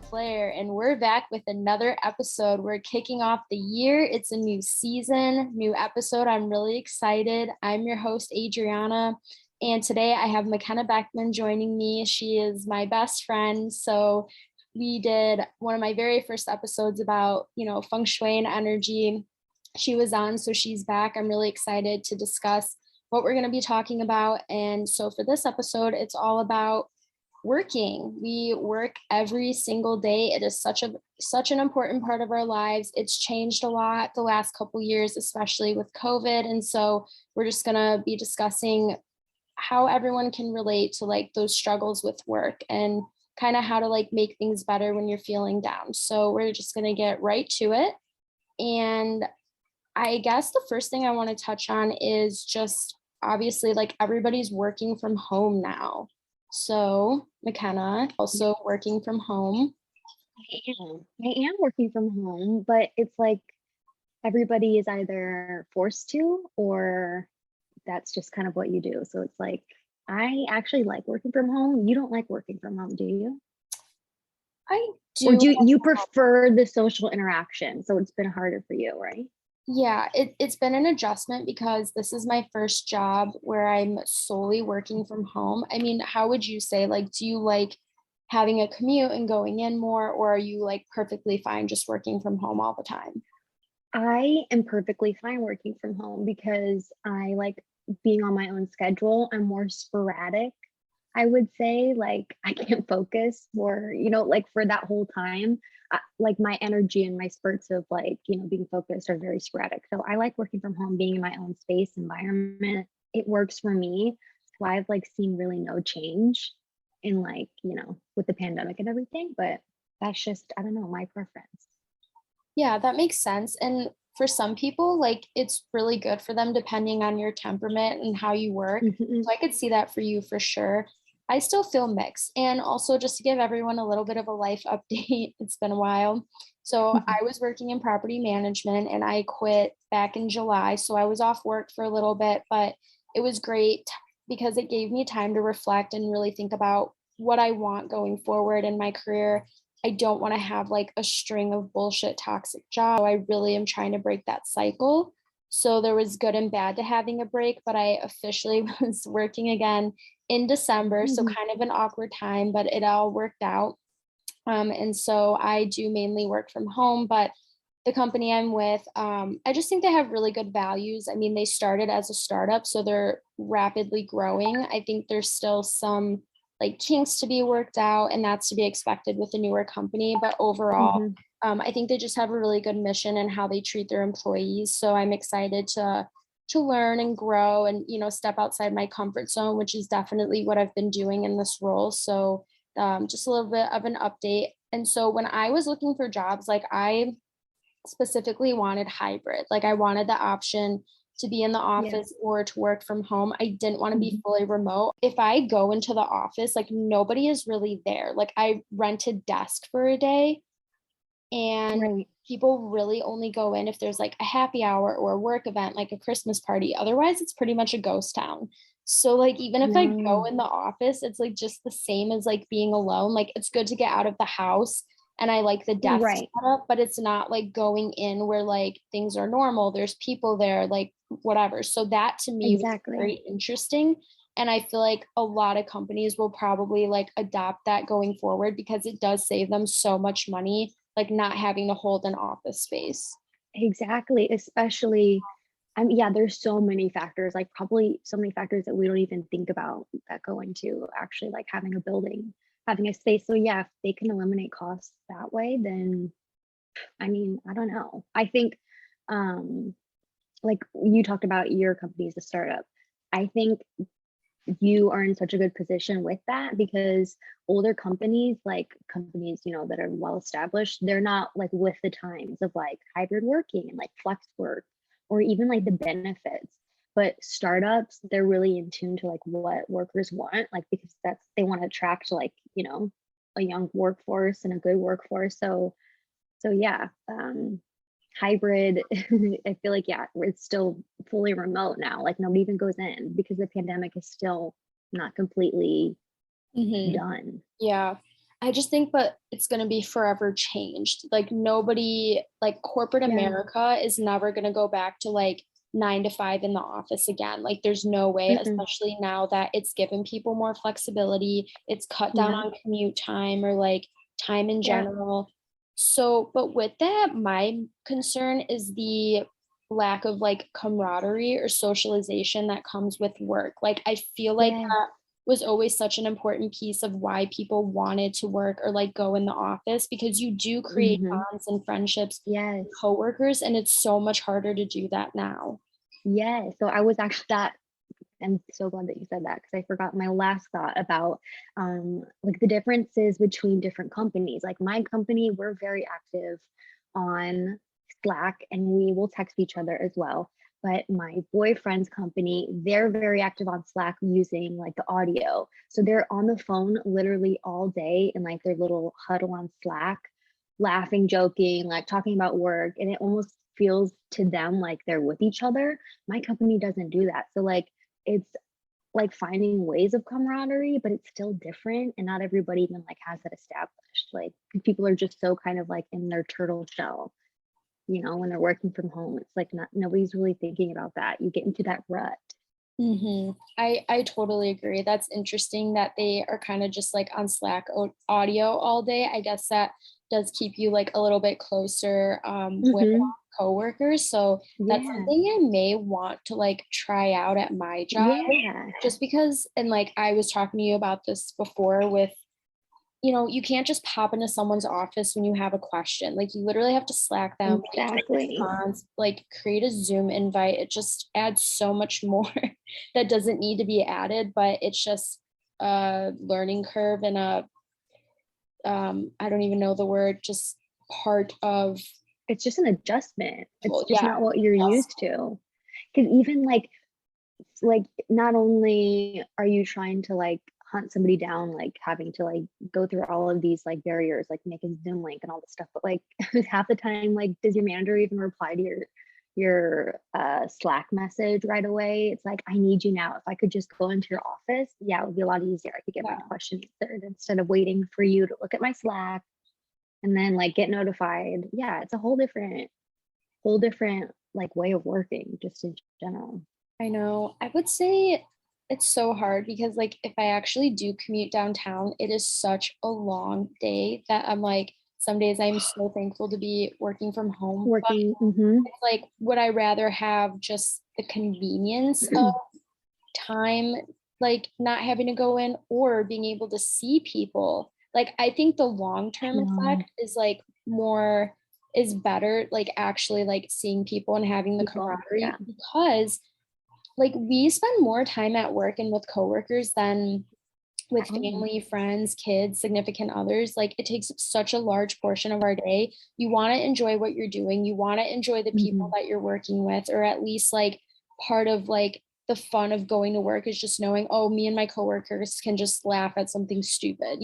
Flair, and we're back with another episode. We're kicking off the year. It's a new season, new episode. I'm really excited. I'm your host, Adriana, and today I have McKenna Beckman joining me. She is my best friend. So we did one of my very first episodes about, feng shui and energy. She was on, so she's back. I'm really excited to discuss what we're going to be talking about. And so for this episode, it's all about working. We work every single day. It is such an important part of our lives. It's changed a lot the last couple years, especially with COVID. And so we're just going to be discussing how everyone can relate to like those struggles with work and kind of how to like make things better when you're feeling down. So we're just going to get right to it. And I guess the first thing I want to touch on is just obviously like everybody's working from home now. So McKenna, also working from home. I am working from home, but it's like everybody is either forced to or that's just kind of what you do. So it's like, I actually like working from home. You don't like working from home, do you? I do. Or do you prefer the social interaction? So it's been harder for you, right? Yeah, it's been an adjustment because this is my first job where I'm solely working from home. I mean, how would you say, like, do you like having a commute and going in more, or are you like perfectly fine just working from home all the time? I am perfectly fine working from home because I like being on my own schedule. I'm more sporadic. I would say like I can't focus for, like for that whole time. Like my energy and my spurts of like, being focused are very sporadic. So I like working from home, being in my own space environment. It works for me. So I've like seen really no change in like, with the pandemic and everything, but that's just, I don't know, my preference. Yeah, that makes sense. And for some people, like it's really good for them depending on your temperament and how you work. Mhm. So I could see that for you for sure. I still feel mixed. And also, just to give everyone a little bit of a life update, it's been a while. So I was working in property management and I quit back in July. So I was off work for a little bit, but it was great because it gave me time to reflect and really think about what I want going forward in my career. I don't want to have like a string of bullshit toxic job. I really am trying to break that cycle. So there was good and bad to having a break, but I officially was working again in December. So Mhm. kind of an awkward time, but it all worked out. And so I do mainly work from home, but the company I'm with, I just think they have really good values. I mean, they started as a startup, so they're rapidly growing. I think there's still some like kinks to be worked out, and that's to be expected with a newer company. But overall, Mhm. I think they just have a really good mission and how they treat their employees. So I'm excited to learn and grow and step outside my comfort zone, which is definitely what I've been doing in this role. So just a little bit of an update. And so when I was looking for jobs, like I specifically wanted hybrid. Like I wanted the option to be in the Yeah. office or to work from home. I didn't want to be Mhm. fully remote. If I go into the office, like nobody is really there. Like I rented desk for a day and Right. people really only go in if there's like a happy hour or a work event, like a Christmas party. Otherwise, it's pretty much a ghost town. So like even if I go No. in the office, it's like just the same as like being alone. Like it's good to get out of the house and I like the desk Right. setup, but it's not like going in where like things are normal. There's people there, like whatever. So that to me was Exactly. very interesting. And I feel like a lot of companies will probably like adopt that going forward because it does save them so much money, like not having to hold an office space. Exactly, especially yeah, there's so many factors, like probably so many factors that we don't even think about that go into actually like having a building, having a space. So yeah, if they can eliminate costs that way, then I mean, I don't know. I think um like you talked about your company as a startup. I think you are in such a good position with that because older companies, like companies, that are well established, they're not like with the times of like hybrid working and like flex work or even like the benefits. But startups, they're really in tune to like what workers want, like because they want to attract like, a young workforce and a good workforce. So yeah, hybrid, I feel like, yeah, it's still fully remote now. Like nobody even goes in because the pandemic is still not completely Hmm. done. Yeah. I just think, but it's going to be forever changed. Like nobody, like corporate Yeah. America is never going to go back to like 9 to 5 in the office again. Like there's no way, Mm-mm. especially now that it's given people more flexibility. It's cut down Yeah. on commute time or like time in Yeah. general. So, but with that, my concern is the lack of like camaraderie or socialization that comes with work. Like I feel like Yes. that was always such an important piece of why people wanted to work or like go in the office because you do create Hmm. bonds and friendships with Yes. coworkers and it's so much harder to do that now. Yes. So I was actually that I'm so glad that you said that because I forgot my last thought about like the differences between different companies. Like my company, we're very active on Slack and we will text each other as well. But my boyfriend's company, they're very active on Slack using like the audio. So they're on the phone literally all day in like their little huddle on Slack, laughing, joking, like talking about work. And it almost feels to them like they're with each other. My company doesn't do that. So like it's like finding ways of camaraderie, but it's still different. And not everybody even like has that established. Like people are just so kind of like in their turtle shell, when they're working from home. It's like nobody's really thinking about that. You get into that rut. I totally agree. That's interesting that they are kind of just like on Slack audio all day. I guess that does keep you like a little bit closer with Hmm. coworkers. So that's Yeah. something I may want to like try out at my job Yeah. just because, and like I was talking to you about this before with, you can't just pop into someone's office when you have a question. Like you literally have to Slack them, wait for a Exactly. response, like create a Zoom invite. It just adds so much more that doesn't need to be added, but it's just a learning curve and I don't even know the word, just part of, It's just an adjustment. It's well, just yeah, not what you're just, used to. Because even like not only are you trying to like hunt somebody down, like having to like go through all of these like barriers, like make a Zoom link and all this stuff, but like half the time, like does your manager even reply to your Slack message right away? It's like, I need you now. If I could just go into your office, yeah, it would be a lot easier. I could get my yeah. question answered instead of waiting for you to look at my Slack and then like get notified. Yeah, it's a whole different like way of working just in general. I know. I would say it's so hard because like if I actually do commute downtown, it is such a long day that I'm like some days I'm so thankful to be working from home. But Working. Hmm. it's like would I rather have just the convenience of time, like not having to go in or being able to see people? Like I think the long-term No, effect is like more is better, like actually like seeing people and having the people. camaraderie Yeah. because like we spend more time at work and with coworkers than with Oh, family, friends, kids, significant others. Like it takes up such a large portion of our day. You want to enjoy what you're doing. You want to enjoy the people hmm, that you're working with, or at least like part of like the fun of going to work is just knowing, oh, me and my coworkers can just laugh at something stupid,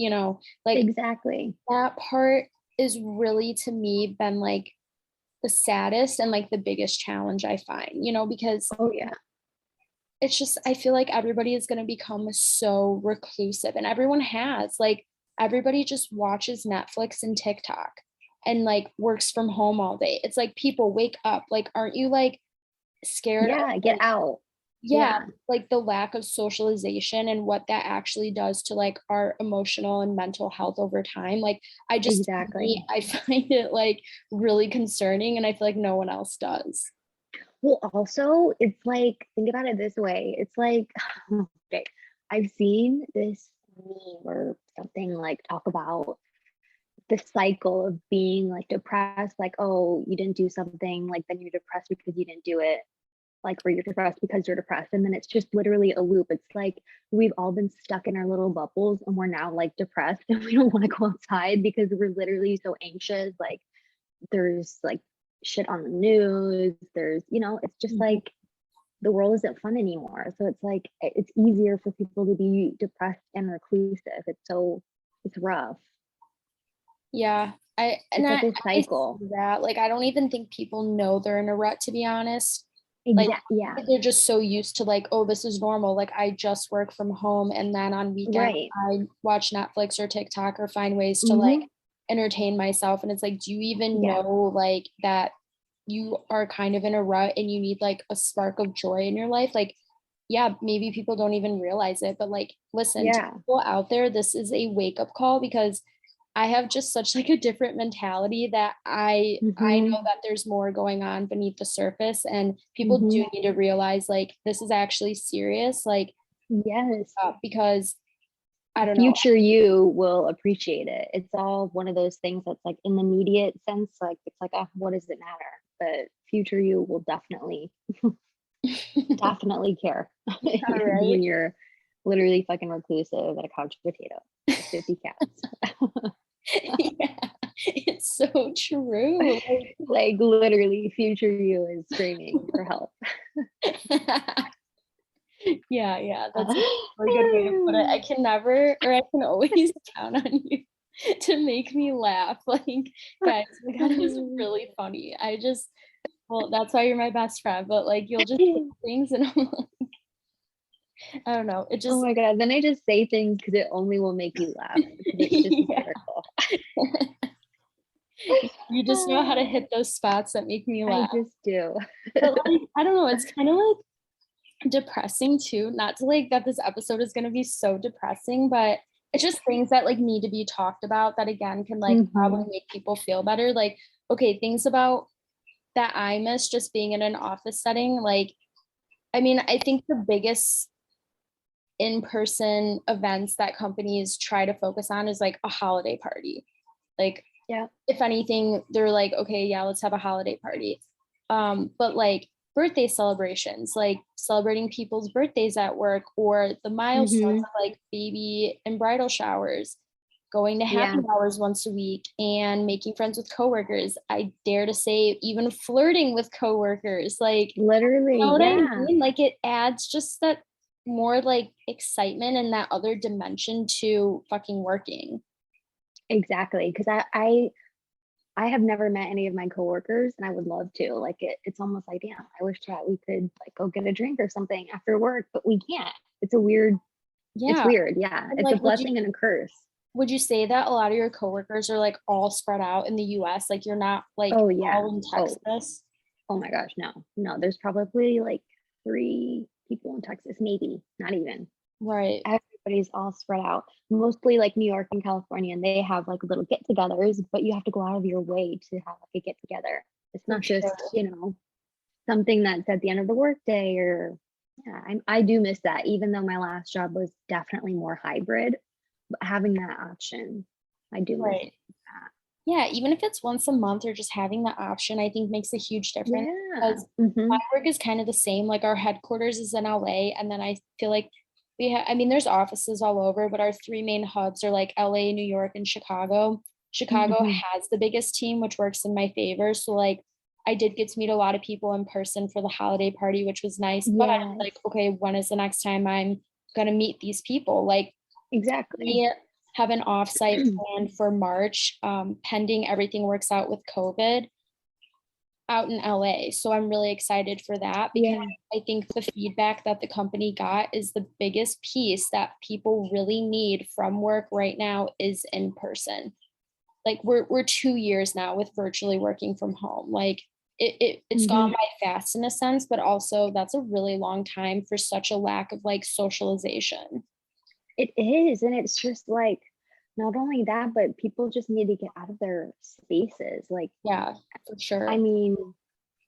like exactly. that part is really to me been like the saddest and like the biggest challenge I find, because Oh yeah. it's just I feel like everybody is going to become so reclusive and everyone has like everybody just watches Netflix and TikTok and like works from home all day. It's like people wake up. Like aren't you like scared of Yeah, get like out. yeah, Yeah, like the lack of socialization and what that actually does to like our emotional and mental health over time. Like exactly. I find it like really concerning, and I feel like no one else does. Well, also, it's like, think about it this way. It's like, okay, I've seen this meme or something like talk about the cycle of being like depressed, like, oh, you didn't do something, like then you're depressed because you didn't do it, like, or you're depressed because you're depressed. And then it's just literally a loop. It's like we've all been stuck in our little bubbles and we're now like depressed and we don't want to go outside because we're literally so anxious. Like, there's like shit on the news. There's, it's just Mhm. like the world isn't fun anymore. So it's like it's easier for people to be depressed and reclusive. It's rough. Yeah. It's like a I cycle. see that. Like I don't even think people know they're in a rut, to be honest. Like Yeah. they're just so used to like, oh, this is normal. Like I just work from home and then on weekends Right. I watch Netflix or TikTok or find ways to like Hmm. entertain myself. And it's like, do you even Yeah. know like that you are kind of in a rut and you need like a spark of joy in your life? Like, yeah, maybe people don't even realize it, but like, listen, to Yeah. people out there, this is a wake up call because I have just such like a different mentality that I know Hmm. that there's more going on beneath the surface, and people Hmm. do need to realize like this is actually serious, like Yes. because I don't know. Future you will appreciate it. It's all one of those things that's like in the immediate sense, like it's like, oh, what does it matter? But future you will definitely care All right. when you're literally fucking reclusive and a couch potato with 50 cats. Yeah, it's so true. Like literally, future you is screaming for help. Like, yeah, yeah, that's a really good way to put it. I can never, or I can always count on you to make me laugh. Like, guys, my God, it was really funny. Well, that's why you're my best friend, but like, you'll just say things and I'm like, I don't know. It Oh just, my god, then I just say things because it only will make you laugh because it's just yeah, hysterical. you just know how to hit those spots that make me I laugh. just do. But like, I don't know, it's kind of like depressing too. Not to like that this episode is going to be so depressing, but it's just things that like need to be talked about that again can like probably Hmm. make people feel better. Like, okay, things about that I miss just being in an office setting. Like, I mean, I think the biggest in-person events that companies try to focus on is like a holiday party. Like, Yeah. if anything, they're like, okay, yeah, let's have a holiday party. But like birthday celebrations, like celebrating people's birthdays at work, or the milestones Hmm. of like baby and bridal showers, going to happy Yeah. hours once a week and making friends with coworkers. I dare to say even flirting with coworkers. Like, you know Literally, what I yeah. mean? Like it adds just that more like excitement and that other dimension to fucking working. Exactly. Because I have never met any of my coworkers and I would love to. Like it's almost like, damn, I wish that we could like go get a drink or something after work, but we can't. It's Yeah. weird. Yeah. And It's a like blessing and a curse. would you say that a lot of your coworkers are like all spread out in the US? Like you're not like Oh yeah. all in Oh, Texas? oh my gosh, no. No, there's probably like 3 people in Texas, maybe, not even. Right. Everybody's all spread out, mostly like New York and California, and they have like little get-togethers, but you have to go out of your way to have like a get-together. It's For not just, sure. something that's at the end of the workday or yeah, I do miss that, even though my last job was definitely more hybrid, but having that option, I do miss Right. that. Yeah, even if it's once a month or just having the option, I think makes a huge difference Yeah. because my Mhm. work is kind of the same. Like our headquarters is in LA, and then I feel like I mean, there's offices all over, but our three main hubs are like LA, New York, and Chicago. Chicago Mhm. has the biggest team, which works in my favor. So like I did get to meet a lot of people in person for the holiday party, which was nice. But Yes. like, okay, when is the next time I'm gonna meet these people? Like Exactly. we have an offsite planned for March, pending everything works out with COVID out in LA. So I'm really excited for that because Yeah. I think the feedback that the company got is the biggest piece that people really need from work right now is in person. Like we're 2 years now with virtually working from home. Like it's gone by fast in a sense, but also that's a really long time for such a lack of like socialization. It is, and it's just like not only that, but people just need to get out of their spaces. Like, Yeah, for I sure. mean,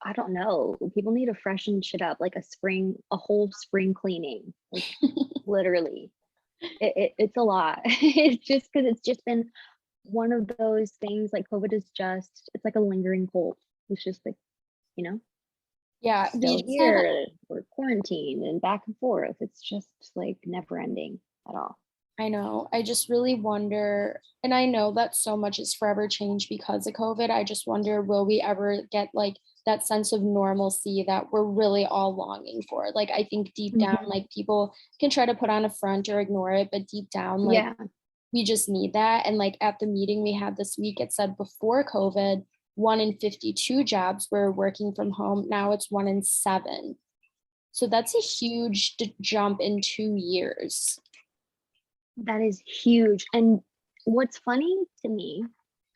I don't know. People need to freshen shit up, like a whole spring cleaning, like literally. It's a lot. It's just because it's just been one of those things. Like COVID is just, it's like a lingering cold. It's just like, you know, Yeah, we still just had here. We're quarantined and back and forth. It's just like never ending at all. I know. I just really wonder, and I know that so much is forever changed because of COVID. I just wonder, will we ever get like that sense of normalcy that we're really all longing for? Like, I think deep down, Mhm. like people can try to put on a front or ignore it, but deep down, like Yeah, we just need that. And like at the meeting we had this week, it said before COVID, 1 in 52 jobs were working from home. Now it's 1 in 7. So that's a huge jump in 2 years. that is huge. And what's funny to me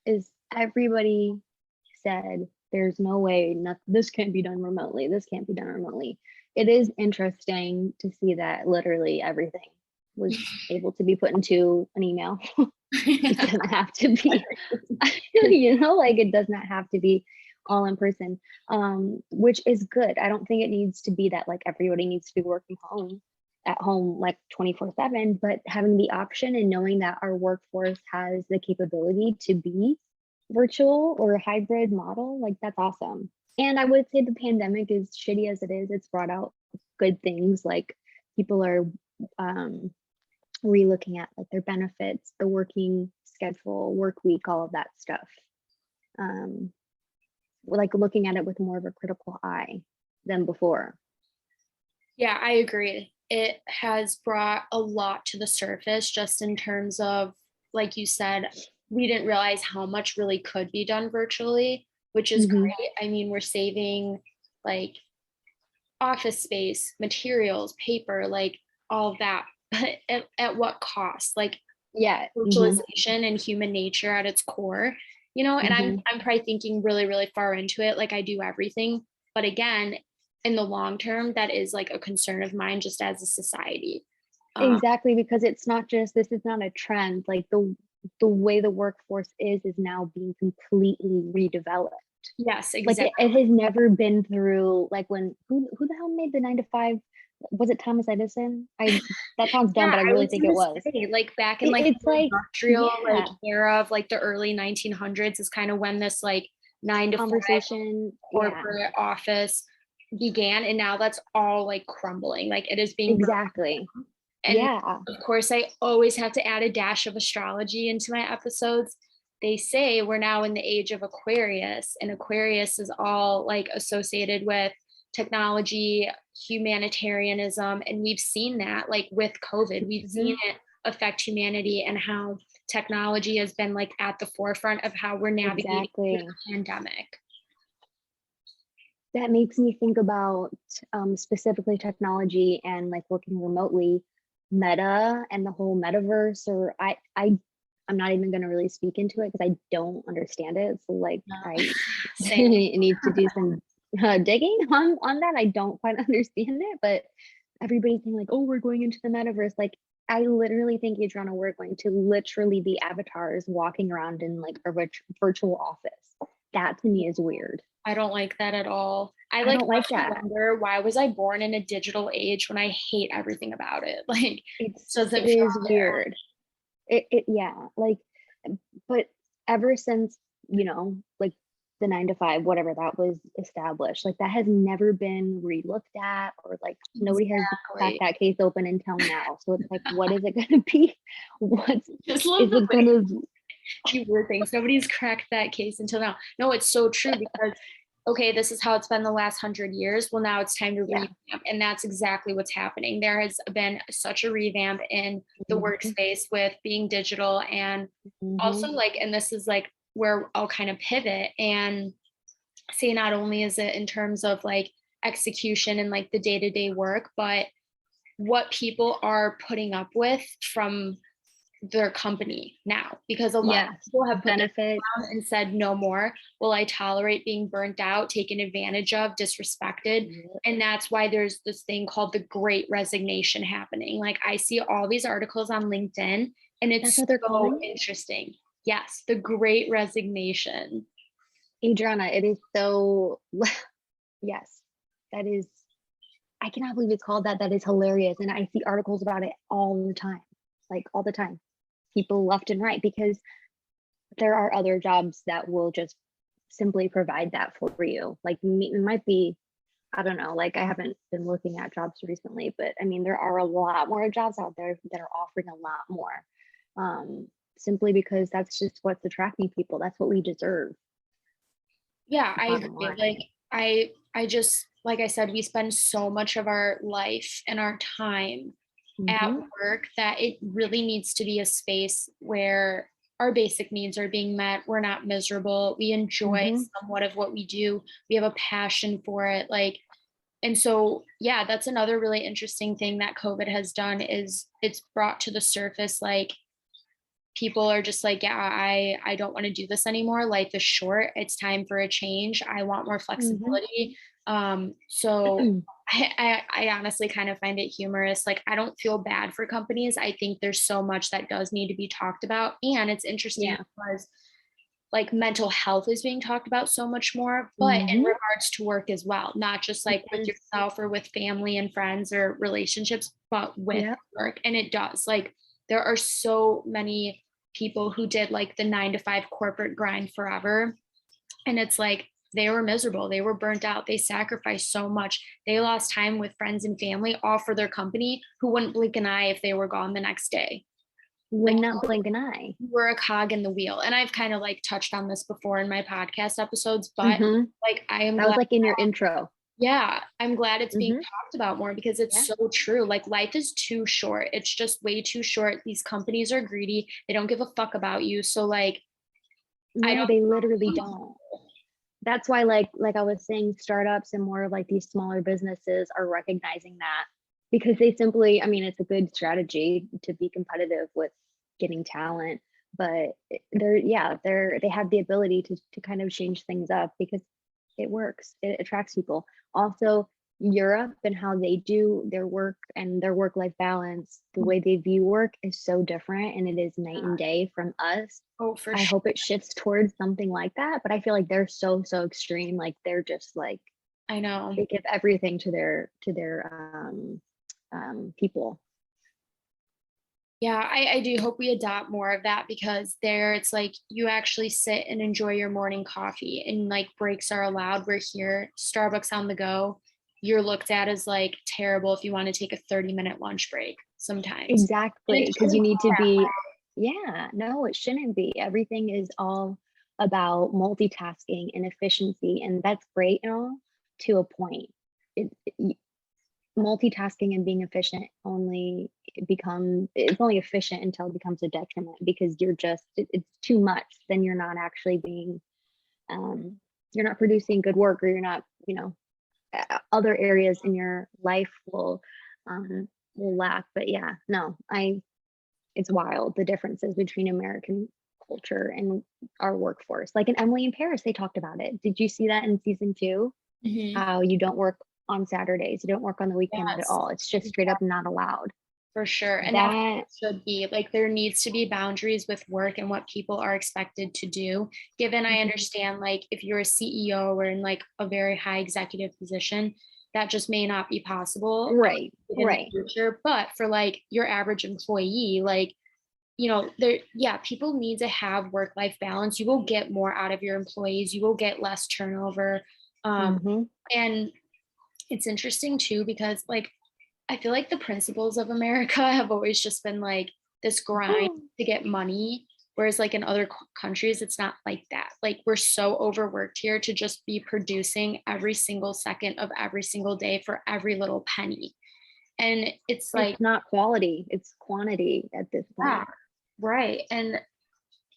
is everybody said there's no way, not this can't be done remotely. This can't be done remotely. It is interesting to see that literally everything was able to be put into an email. It doesn't have to be, like it does not have to be all in person, which is good. I don't think it needs to be that like everybody needs to be working at home like 24/7, but having the option and knowing that our workforce has the capability to be virtual or a hybrid model, like that's awesome. And I would say the pandemic, is shitty as it is, it's brought out good things, like people are um re-looking at like their benefits, the working schedule, work week, all of that stuff. Um, like looking at it with more of a critical eye than before. Yeah, I agree. It has brought a lot to the surface just in terms of, like you said, we didn't realize how much really could be done virtually, which is Hmm. great. I mean, we're saving like office space, materials, paper, like all of that. But at what cost? Like Yeah. Hmm. socialization and human nature at its core, and Hmm. I'm probably thinking really, really far into it, like I do everything. But again, in the long term, that is like a concern of mine just as a society. Um, Exactly, because it's not just, this is not a trend. Like the way the workforce is now being completely redeveloped. yes, Like exactly. it has never been through, like when who the hell made the 9 to 5? Was it Thomas Edison? I That sounds dumb, Yeah, but I I really was think it gonna was. say, like back in like It's the like, industrial like yeah, era of like the early 1900s is kind of when this like 9 to 5 conversation, yeah, corporate office began, and now that's all like crumbling. Like it is being broken. exactly. And Yeah. of course, I always have to add a dash of astrology into my episodes. They say we're now in the age of Aquarius, and Aquarius is all like associated with technology, humanitarianism. And we've seen that like with COVID, we've seen Mhm. it affect humanity and how technology has been like at the forefront of how we're navigating through Exactly. the pandemic. That makes me think about specifically technology and like working remotely, Meta and the whole metaverse. Or I'm not even going to really speak into it because I don't understand it. So like I Same. need to do some digging on that. I don't quite understand it, but everybody's saying like, oh, we're going into the metaverse. Like I literally think, Adriana, we're going to literally be avatars walking around in like a virtual office. That to me is weird. I don't like that at all. I I like don't like often that. wonder, why was I born in a digital age when I hate everything about it? Like It doesn't feel is weird. Yeah, like, but ever since, like the 9 to 5, whatever that was established, like that has never been relooked at, or like nobody has cracked exactly. that case open until now. So it's like, what is it gonna be? What's Just love is the it way gonna be? you word things. Nobody's cracked that case until now. No, it's so true because okay, this is how it's been the last 100 years. Well, now it's time to Yeah. revamp. And that's exactly what's happening. There has been such a revamp in the Mhm. workspace with being digital and Mhm. also like, and this is like where I'll kind of pivot and say not only is it in terms of like execution and like the day-to-day work, but what people are putting up with from their company now, because a lot of Yes. people have put their foot Benefits. down and said, no more will I tolerate being burnt out, taken advantage of, disrespected. Yep. And that's why there's this thing called the Great Resignation happening. Like, I see all these articles on LinkedIn, and That's it's what they're so calling it? interesting. Yes, the Great Resignation. Adriana, it is so yes, that is, I cannot believe it's called that. That is hilarious. And I see articles about it all the time, like all the time. People left and right, because there are other jobs that will just simply provide that for you. Like it might be, I don't know, like I haven't been looking at jobs recently, but I mean, there are a lot more jobs out there that are offering a lot more. Simply because that's just what's attracting people. That's what we deserve. Yeah, I Bottom agree. line. Like, I just, like I said, we spend so much of our life and our time at Hmm. work that it really needs to be a space where our basic needs are being met. We're not miserable. We enjoy Hmm. somewhat of what we do. We have a passion for it. Like, and so, yeah, that's another really interesting thing that COVID has done is it's brought to the surface, like, people are just like, yeah, I don't want to do this anymore. Life is short. It's time for a change. I want more Hmm. flexibility. So I honestly kind of find it humorous. Like, I don't feel bad for companies. I think there's so much that does need to be talked about. And it's interesting Yeah. because, like, mental health is being talked about so much more, but in Hmm. regards to work as well, not just like with Yes. yourself or with family and friends or relationships, but with Yep. work. And it does, like, there are so many people who did like the 9 to 5 corporate grind forever. And it's like they were miserable. They were burnt out. They sacrificed so much. They lost time with friends and family, all for their company, who wouldn't blink an eye if they were gone the next day. Would Like, not blink an eye. we're a cog in the wheel. And I've kind of like touched on this before in my podcast episodes, but Hmm. like, I am That was glad. like in your intro. Yeah, I'm glad it's being Hmm. talked about more because it's Yeah. so true. Like, life is too short. It's just way too short. These companies are greedy. They don't give a fuck about you. So, like, I No, don't. they literally don't. That's why, like I was saying, startups and more of like these smaller businesses are recognizing that, because they simply, I mean, it's a good strategy to be competitive with getting talent, but they're, yeah, they have the ability to kind of change things up because it works. It attracts people. Also, Europe and how they do their work and their work-life balance, the way they view work is so different, and it is night and day from us. Oh, for I sure. hope it shifts towards something like that, but I feel like they're so, so extreme. Like they're just like I know. they give everything to people. Yeah, I do hope we adopt more of that because there it's like you actually sit and enjoy your morning coffee and like breaks are allowed. We're here, Starbucks on the go. You're looked at as like terrible if you want to take a 30-minute lunch break sometimes. And it Exactly, because you shouldn't be need to that be, yeah, no, it shouldn't be. Everything is all about multitasking and efficiency, and that's great and all to a point. It, multitasking and being efficient only it's only efficient until it becomes a detriment, because it's too much, then you're not actually being um you're not producing good work, or you're not, other areas in your life will lack. But yeah, no, I it's wild, the differences between American culture and our workforce. Like in Emily in Paris, they talked about it. Did you see that in season 2? Mhm. How you don't work on Saturdays, you don't work on the weekends at Yes, all. It's just straight up not allowed. for sure. And that's what That it should be. Like, there needs to be boundaries with work and what people are expected to do. Given I Mhm. understand, like, if you're a CEO or in like a very high executive position, that just may not be possible Right, in the right. future. But for like your average employee, like, there, yeah, people need to have work-life balance. You will get more out of your employees. You will get less turnover. Mhm. And it's interesting too, because like, I feel like the principles of America have always just been like this grind to get money. Whereas like in other countries, it's not like that. Like, we're so overworked here to just be producing every single second of every single day for every little penny. And it's like, It's not quality, it's quantity at this yeah, point. right. And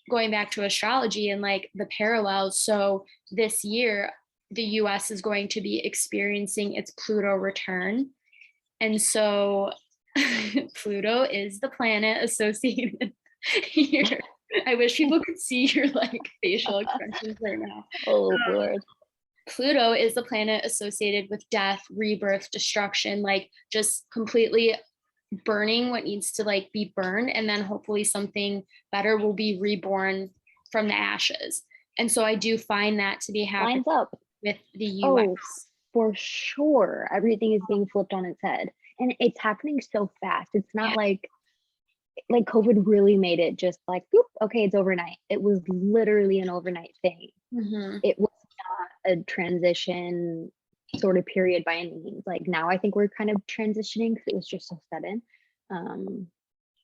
going back to astrology and like the parallels. So this year, the US is going to be experiencing its Pluto return. And so Pluto is the planet associated. I wish people could see your like facial expressions right now. Oh Lord. Pluto is the planet associated with death, rebirth, destruction, like just completely burning what needs to like be burned, and then hopefully something better will be reborn from the ashes. And so I do find that to be happening Lines up. with the Oh, US. for sure. Everything is being flipped on its head. And it's happening so fast. It's Yeah. not like COVID really made it just like, boop, okay, it's overnight. It was literally an overnight thing. Mm-hmm. It was not a transition sort of period by any means. Like now I think we're kind of transitioning because it was just so sudden. Um,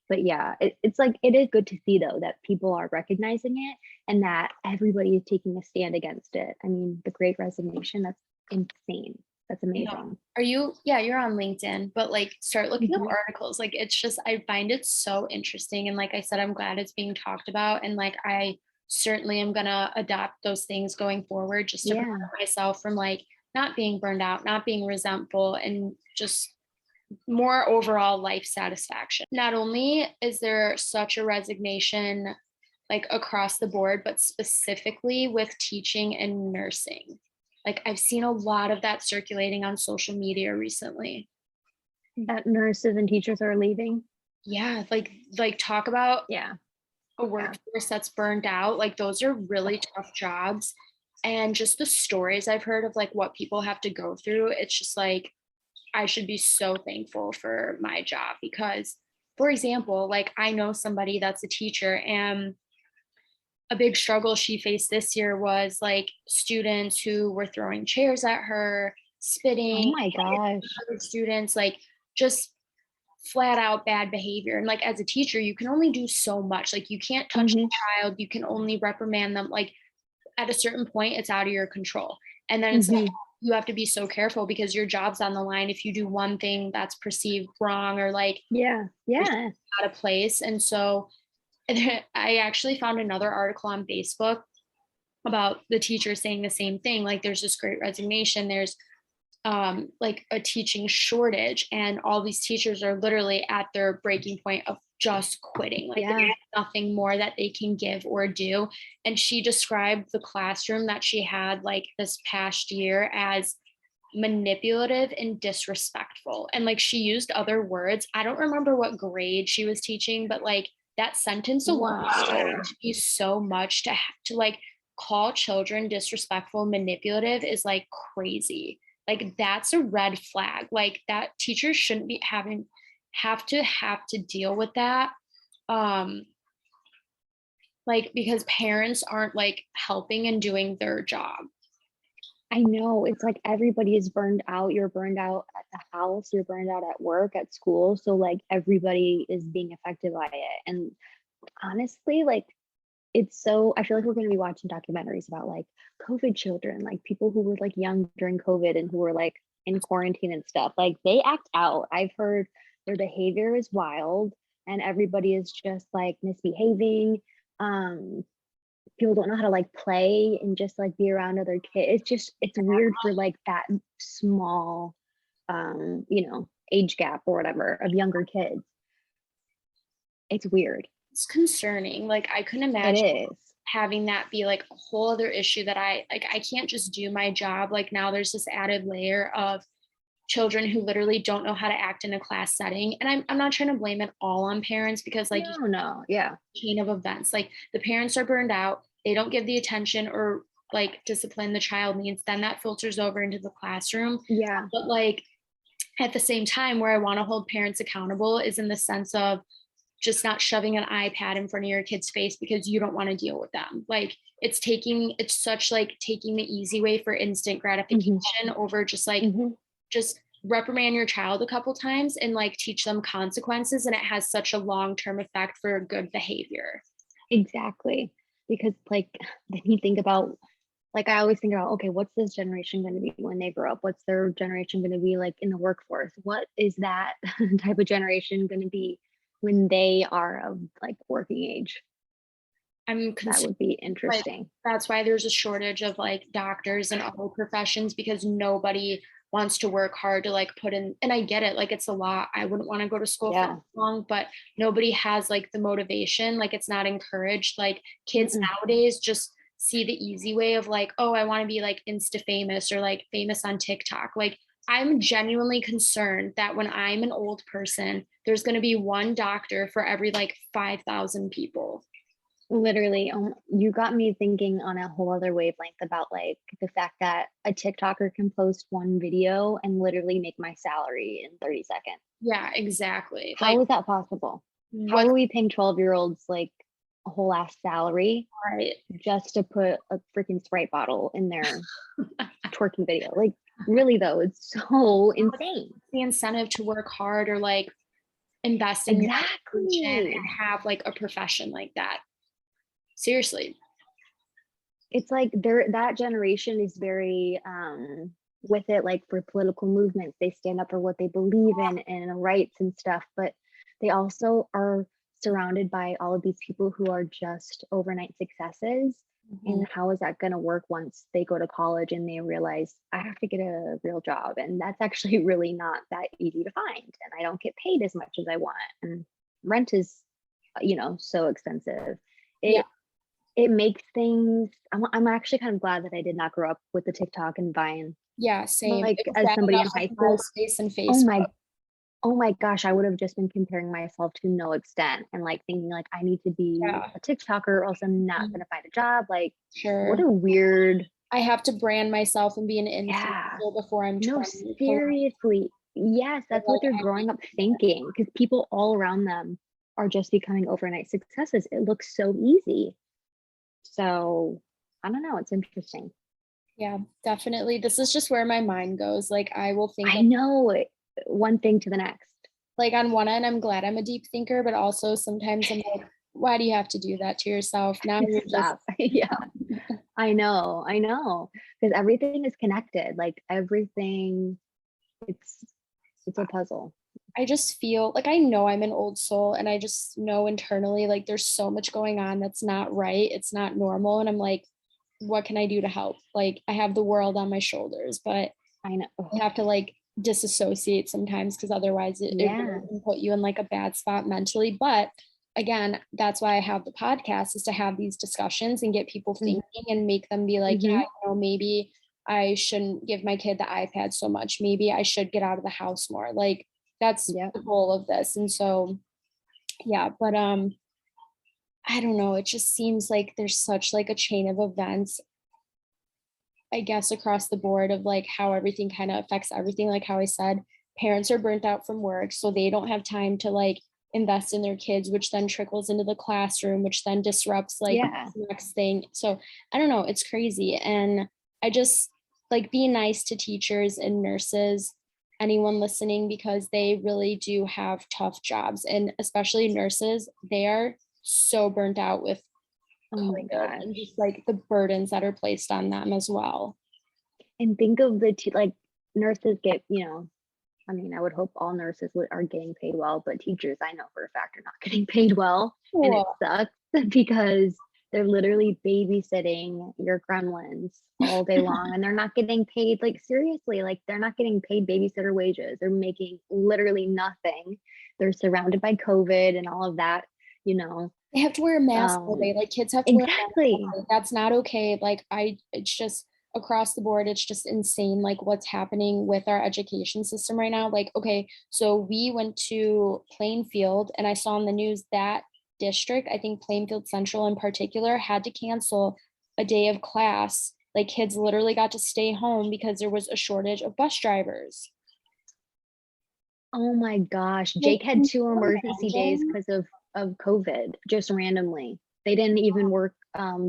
but yeah, it's like it is good to see though that people are recognizing it and that everybody is taking a stand against it. I mean, the Great Resignation, that's insane. That's amazing. Are you, yeah, you're on LinkedIn, but like start looking up Mhm. articles. Like it's just, I find it so interesting. And like I said, I'm glad it's being talked about. And like I certainly am gonna adopt those things going forward just to Yeah. prevent myself from like not being burned out, not being resentful, and just more overall life satisfaction. Not only is there such a resignation like across the board, but specifically with teaching and nursing. Like I've seen a lot of that circulating on social media recently. That nurses and teachers are leaving. Yeah, like talk about Yeah. a Yeah. workforce that's burned out. Like those are really tough jobs. And just the stories I've heard of like what people have to go through, it's just like I should be so thankful for my job because, for example, like I know somebody that's a teacher, and a big struggle she faced this year was like students who were throwing chairs at her, Oh spitting, my gosh. other students, like just flat out bad behavior. And like as a teacher, you can only do so much. Like you can't touch the Hmm. child, you can only reprimand them. Like at a certain point, it's out of your control. And then it's like Hmm. you have to be so careful because your job's on the line if you do one thing that's perceived wrong or like Yeah. Yeah. out of place. And so I actually found another article on Facebook about the teacher saying the same thing. Like there's this great resignation. There's like a teaching shortage, and all these teachers are literally at their breaking point of just quitting. Like Yeah. there's nothing more that they can give or do. And she described the classroom that she had like this past year as manipulative and disrespectful. And like she used other words. I don't remember what grade she was teaching, but like that sentence alone Wow. to be so much to like call children disrespectful, manipulative is like crazy. Like that's a red flag. Like that teachers shouldn't be having have to deal with that. Um like because parents aren't like helping and doing their job. I know. It's like everybody is burned out. You're burned out at the house, you're burned out at work, at school. So like everybody is being affected by it. And honestly, like it's so I feel like we're going to be watching documentaries about like COVID children, like people who were like young during COVID and who were like in quarantine and stuff. Like they act out. I've heard their behavior is wild and everybody is just like misbehaving. Um, People don't know how to like play and just like be around other kids. It's weird for like that small age gap or whatever of younger kids. It's weird. It's concerning. Like I couldn't It imagine is. having that be like a whole other issue that I can't just do my job. Like now there's this added layer of children who literally don't know how to act in a class setting. And I'm not trying to blame it all on parents because like No, no, yeah. chain of events, like the parents are burned out, they don't give the attention or like discipline the child needs, then that filters over into the classroom. Yeah. But like at the same time, where I want to hold parents accountable is in the sense of just not shoving an iPad in front of your kid's face because you don't want to deal with them. Like it's such like taking the easy way for instant gratification Hmm. over just like Hmm. just reprimand your child a couple times and like teach them consequences, and it has such a long-term effect for good behavior. Exactly. Because like then you think about like I always think about, okay, what's this generation going to be when they grow up? What's their generation going to be like in the workforce? What is that type of generation going to be when they are of like working age? I'm That concerned, would be like interesting. that's why there's a shortage of like doctors and other professions because nobody wants to work hard to like put in, and I get it, like it's a lot. I wouldn't want to go to school for Yeah. long, but nobody has like the motivation, like it's not encouraged. Like kids Mm-mm. nowadays just see the easy way of like, oh, I want to be like insta famous or like famous on TikTok. Like I'm genuinely concerned that when I'm an old person, there's going to be one doctor for every like 5,000 people. Literally, you got me thinking on a whole other wavelength about like the fact that a TikToker can post one video and literally make my salary in 30 seconds. Yeah, exactly. How Like is that possible? How what, are we paying 12-year-olds like a whole ass salary right? just to put a freaking Sprite bottle in their twerking video? Like, really though, it's so insane. The incentive to work hard or like invest in your education Exactly. and have like a profession like that. Seriously. It's like that generation is very with it, like for political movements, they stand up for what they believe in and rights and stuff, but they also are surrounded by all of these people who are just overnight successes. Mhm. And how is that going to work once they go to college and they realize I have to get a real job? And that's actually really not that easy to find. And I don't get paid as much as I want. And rent is, so expensive. Yeah. It makes things, I'm actually kind of glad that I did not grow up with the TikTok and Vine. Yeah, same. Like It was as bad somebody enough in with high school, MySpace and oh Facebook. my oh my gosh, I would have just been comparing myself to no extent and like thinking like I need to be Yeah. a TikToker or else I'm not Mhm. gonna find a job. Like, what Sure. a weird, I have to brand myself and be an yeah. influencer before I'm No, 20. seriously. Yes, that's what Like, they're growing up thinking because people all around them are just becoming overnight successes. It looks so easy. So I don't know, it's interesting. yeah, definitely. This is just where my mind goes. Like I will think I of know it, one thing to the next. like on one end, I'm glad I'm a deep thinker, but also sometimes I'm like, why do you have to do that to yourself? Now you're just Stop. Yeah, I know. Because everything is connected. Like everything, it's it's a puzzle. I just feel like I know I'm an old soul and I just know internally like there's so much going on that's not right. It's not normal. And I'm like, what can I do to help? Like I have the world on my shoulders, but I know. I Ugh, have to like disassociate sometimes because otherwise it yeah. really can put you in like a bad spot mentally. But again, that's why I have the podcast is to have these discussions and get people thinking and make them be like, yeah, Mm-hmm. maybe I shouldn't give my kid the iPad so much. Maybe I should get out of the house more. Like that's Yep. the goal of this. And so yeah, but I don't know. It just seems like there's such like a chain of events, I guess, across the board of like how everything kind of affects everything. Like how I said, parents are burnt out from work, so they don't have time to like invest in their kids, which then trickles into the classroom, which then disrupts like Yeah. the next thing. So I don't know, it's crazy. And I just like be nice to teachers and nurses, anyone listening, because they really do have tough jobs. And especially nurses, they are so burnt out with Oh my COVID and gosh. just like the burdens that are placed on them as well. And think of like nurses get, I mean, I would hope all nurses are getting paid well, but teachers, I know for a fact, are not getting paid well. And it Cool. sucks because they're literally babysitting your gremlins all day long and they're not getting paid. Like, seriously, like, they're not getting paid babysitter wages. They're making literally nothing. They're surrounded by COVID and all of that, you know. They have to wear a mask all Um, day. Like kids have to wear a mask all exactly. day. That's not okay. It's just across the board. It's just insane. Like what's happening with our education system right now. Like, okay, so we went to Plainfield and I saw in the news that district, I think Plainfield Central in particular, had to cancel a day of class. Like kids literally got to stay home because there was a shortage of bus drivers. Oh my gosh. Like, Jake had can two you emergency days imagine? because of COVID, just randomly. They didn't even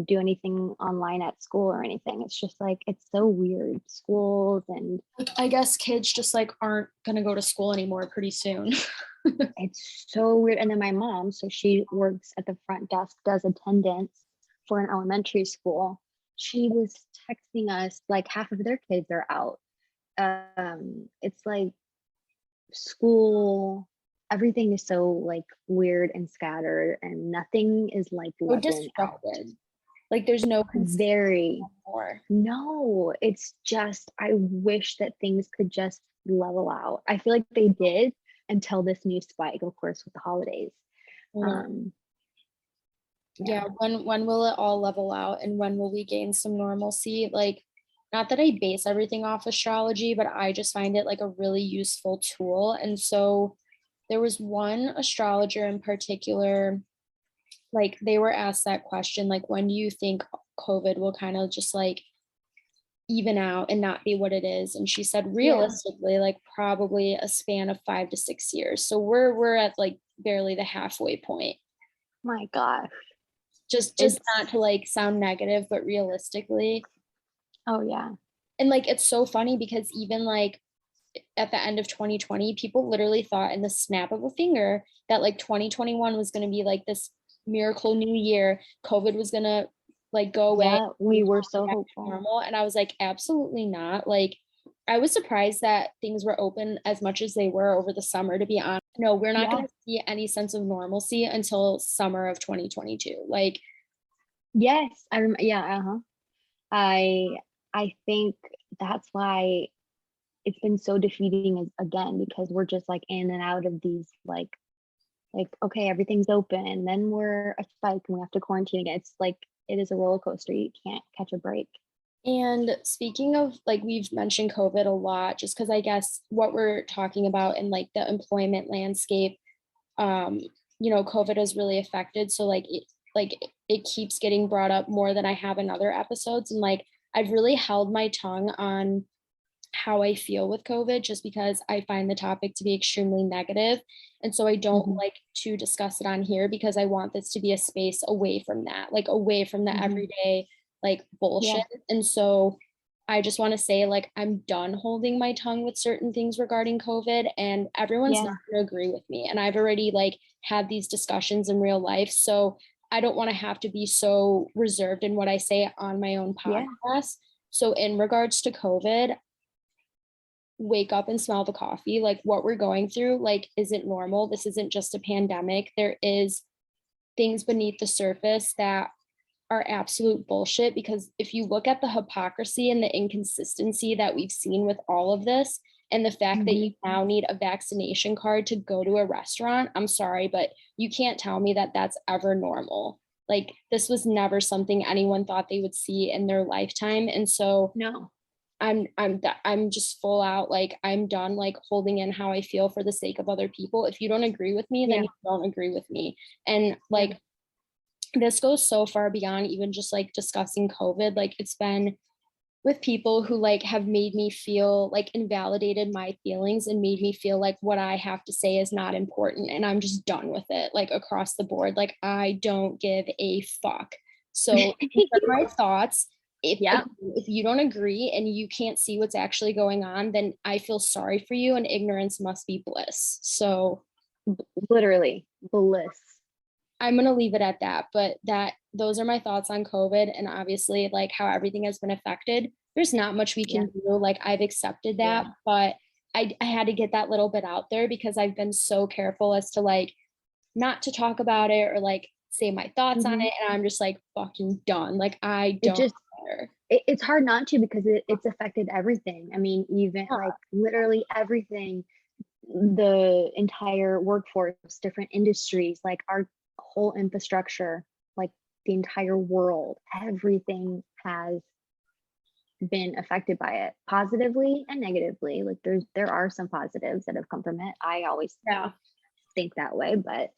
do anything online at school or anything. It's just like it's so weird. Schools and Like, I guess kids just like aren't gonna go to school anymore pretty soon. it's so weird. And then my mom, so she works at the front desk, does attendance for an elementary school. She was texting us like half of their kids are out. It's like school, everything is so like weird and scattered and nothing is like So leveling out. disrupted. Like there's no consistency Very. anymore. No, it's just, I wish that things could just level out. I feel like they did until this new spike, of course, with the holidays. You know? Um, Yeah, yeah. when will it all level out and when will we gain some normalcy? Like, not that I base everything off astrology, but I just find it like a really useful tool. And so there was one astrologer in particular, like they were asked that question, like, when do you think COVID will kind of just like even out and not be what it is? And she said Yeah. realistically, like probably a span of 5 to 6 years. So we're at like barely the halfway point. My gosh. Just not It's, to like sound negative, but realistically. oh yeah. And like it's so funny because even like at the end of 2020, people literally thought in the snap of a finger that like 2021 was going to be like this miracle new year. COVID was going to like go away. Yeah. We were so hopeful. Normal. And I was like, absolutely not. Like, I was surprised that things were open as much as they were over the summer, to be honest. No, we're not going Yeah. to see any sense of normalcy until summer of 2022. Like, Yes. Yeah. Uh-huh. I, I think that's why it's been so defeating again, because we're just like in and out of these like, okay, everything's open, then we're a spike and we have to quarantine again. It's like, it is a roller coaster. You can't catch a break. and speaking of like, we've mentioned COVID a lot, just because I guess what we're talking about in like the employment landscape, um, COVID has really affected. So it keeps getting brought up more than I have in other episodes. And like, I've really held my tongue on how I feel with COVID just because I find the topic to be extremely negative. And so I don't Hmm. like to discuss it on here because I want this to be a space away from that, like away from the Hmm. everyday like Yeah. bullshit. And so I just want to say like I'm done holding my tongue with certain things regarding COVID, and everyone's not Yeah. going to agree with me. And I've already like had these discussions in real life. So I don't want to have to be so reserved in what I say on my own Yeah. podcast. So in regards to COVID, wake up and smell the coffee. Like what we're going through like isn't normal. This isn't just a pandemic. There is things beneath the surface that are absolute bullshit, because if you look at the hypocrisy and the inconsistency that we've seen with all of this, and the fact that you Hmm. now need a vaccination card to go to a restaurant, I'm sorry, but you can't tell me that that's ever normal. Like this was never something anyone thought they would see in their lifetime. And so No. I'm just full out like I'm done like holding in how I feel for the sake of other people. If you don't agree with me, then Yeah. you don't agree with me. And Yeah. like this goes so far beyond even just like discussing COVID. Like it's been with people who like have made me feel like invalidated my feelings and made me feel like what I have to say is not important, and I'm just done with it like across the board. Like I don't give a fuck. So these are my thoughts. If Yeah. if you don't agree and you can't see what's actually going on, then I feel sorry for you, and ignorance must be bliss. So Literally bliss. I'm going to leave it at that, but those are my thoughts on COVID, and obviously like how everything has been affected. There's not much we Yeah. can do. Like I've accepted that, Yeah. but I had to get that little bit out there because I've been so careful as to like not to talk about it or like say my thoughts on Hmm. it. And I'm just like fucking done. Like I It don't just, care. it's hard not to, because it's affected everything. I mean, even like literally everything, the entire workforce, different industries, like our whole infrastructure, like the entire world, everything has been affected by it, positively and negatively. Like there are some positives that have come from it. I always Yeah. think that way, but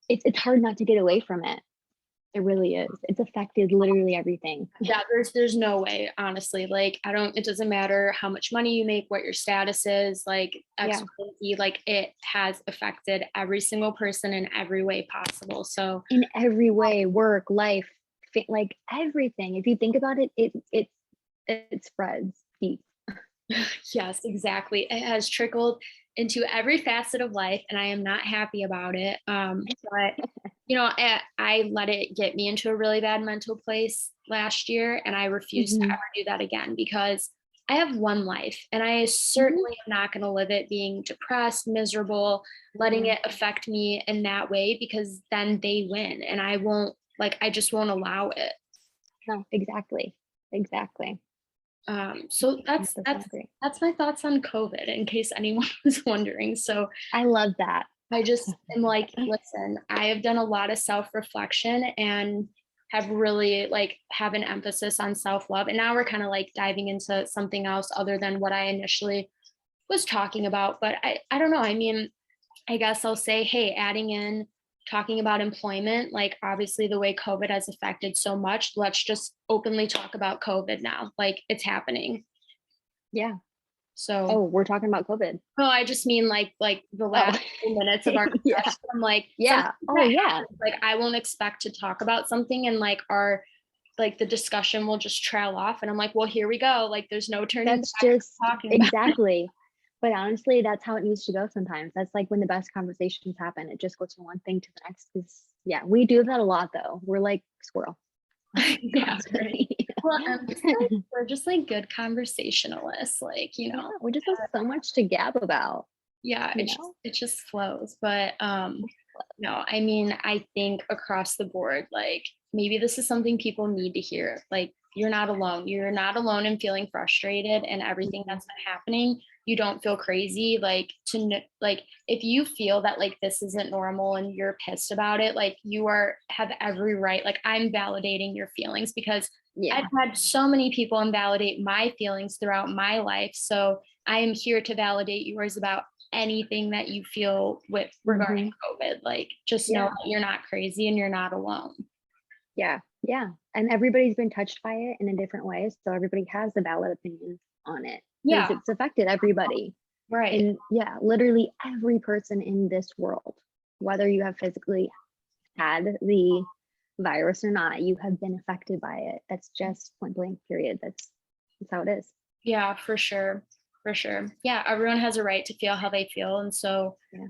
it's hard not to get away from it. It really is. It's affected literally everything. Yeah, there's no way, honestly. Like I don't, it doesn't matter how much money you make, what your status is, like X, Yeah. Y, Z, like it has affected every single person in every way possible. So In every way, work, life, like everything. If you think about it, it spreads deep. yes, exactly. It has trickled into every facet of life, and I am not happy about it. But I let it get me into a really bad mental place last year, and I refuse to Hmm. ever do that again because I have one life, and I Hmm. certainly am not going to live it being depressed, miserable, letting No. it affect me in that way, because then they win, and I won't, like, I just won't allow it. No, exactly. Exactly. So that's 100% that's agree. that's my thoughts on COVID, in case anyone was wondering. So I love that. I just am like, listen, I have done a lot of self-reflection and have really like have an emphasis on self-love. And now we're kind of like diving into something else other than what I initially was talking about. But I don't know. I mean, I guess I'll say, hey, adding in talking about employment, like obviously the way COVID has affected so much, let's just openly talk about COVID now. Like it's happening. Yeah. So, Oh, we're talking about COVID. no, I just mean like the Oh, last few minutes of our yeah. discussion. I'm like, something Yeah. Oh, that yeah. happens, like I won't expect to talk about something and like our like the discussion will just trail off. And I'm like, well, here we go. Like there's no turning That's back just talking about. exactly. But honestly, that's how it needs to go sometimes. That's like when the best conversations happen. It just goes from one thing to the next. 'Cause, yeah, we do that a lot though. We're like squirrel. Yeah, right. Constantly. Well, we're just like good conversationalists, like, Yeah, we just have so much to gab about, yeah, you know? it just flows. But no, I mean, I think across the board, like maybe this is something people need to hear. Like you're not alone. You're not alone in feeling frustrated and everything Mhm. that's been happening. You don't feel crazy. Like like if you feel that like this isn't normal and you're pissed about it, like you are have every right. Like I'm validating your feelings because I've Yeah. had so many people invalidate my feelings throughout my life. So I am here to validate yours about anything that you feel with regarding Mhm. COVID. Like just know Yeah. that you're not crazy and you're not alone. Yeah. Yeah. And everybody's been touched by it in a different way. So everybody has a valid opinion on it because Yeah, it's affected everybody. right. And yeah, literally every person in this world, whether you have physically had the virus or not, you have been affected by it. That's just point blank, period. That's how it is. Yeah, for sure. For sure. Yeah, everyone has a right to feel how they feel. And so Yeah.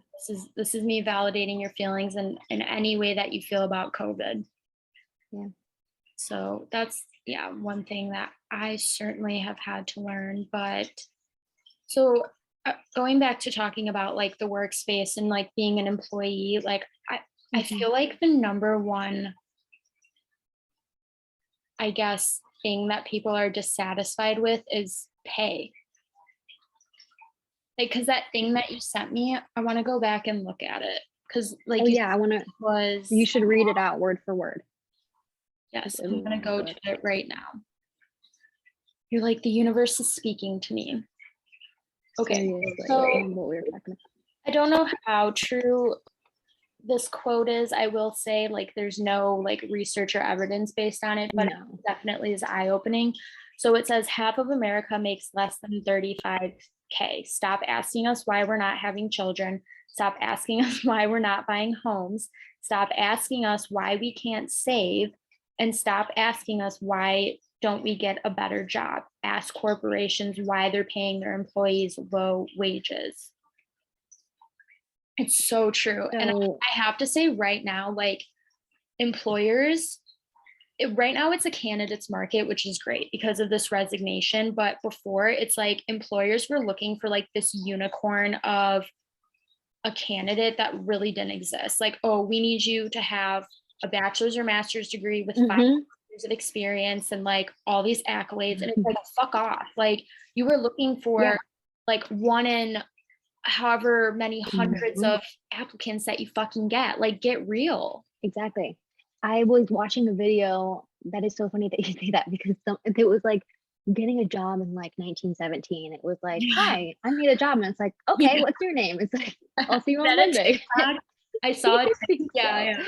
this is me validating your feelings in any way that you feel about COVID. Yeah. So that's yeah, one thing that I certainly have had to learn. But so going back to talking about like the workspace and like being an employee, like I Mhm. feel like the number one, I guess, thing that people are dissatisfied with is pay. Like, cause that thing that you sent me, I want to go back and look at it. Cause Oh like you yeah, said, it you was, should read it out word for word. yes, It I'm gonna was go to good. it right now. You're like, the universe is speaking to me. Okay, Seriously, so what we were talking I don't know how true this quote is. I will say, like, there's no like research or evidence based on it, about. but it No. definitely is eye opening. So it says half of America makes less than 35K. Stop asking us why we're not having children. Stop asking us why we're not buying homes. Stop asking us why we can't save. And stop asking us why don't we get a better job. Ask corporations why they're paying their employees low wages. It's so true. And So I have to say right now, like employers, right now it's a candidates market, which is great because of this resignation. But before it's like employers were looking for like this unicorn of a candidate that really didn't exist. Like, oh, we need you to have a bachelor's or master's degree with 5 years of experience and like all these accolades. And it's like, fuck off. Like you were looking yeah. for like one in however many hundreds Mhm. of applicants that you fucking get. Like, get real. Exactly. I was watching a video that is so funny that you say that because it was like getting a job in like 1917. It was like, Yeah. "Hi, I need a job." And it's like, "Okay, Yeah. what's your name?" It's like, "I'll see you Is on that a Monday." TikTok? I saw I it. think Yeah, so. yeah.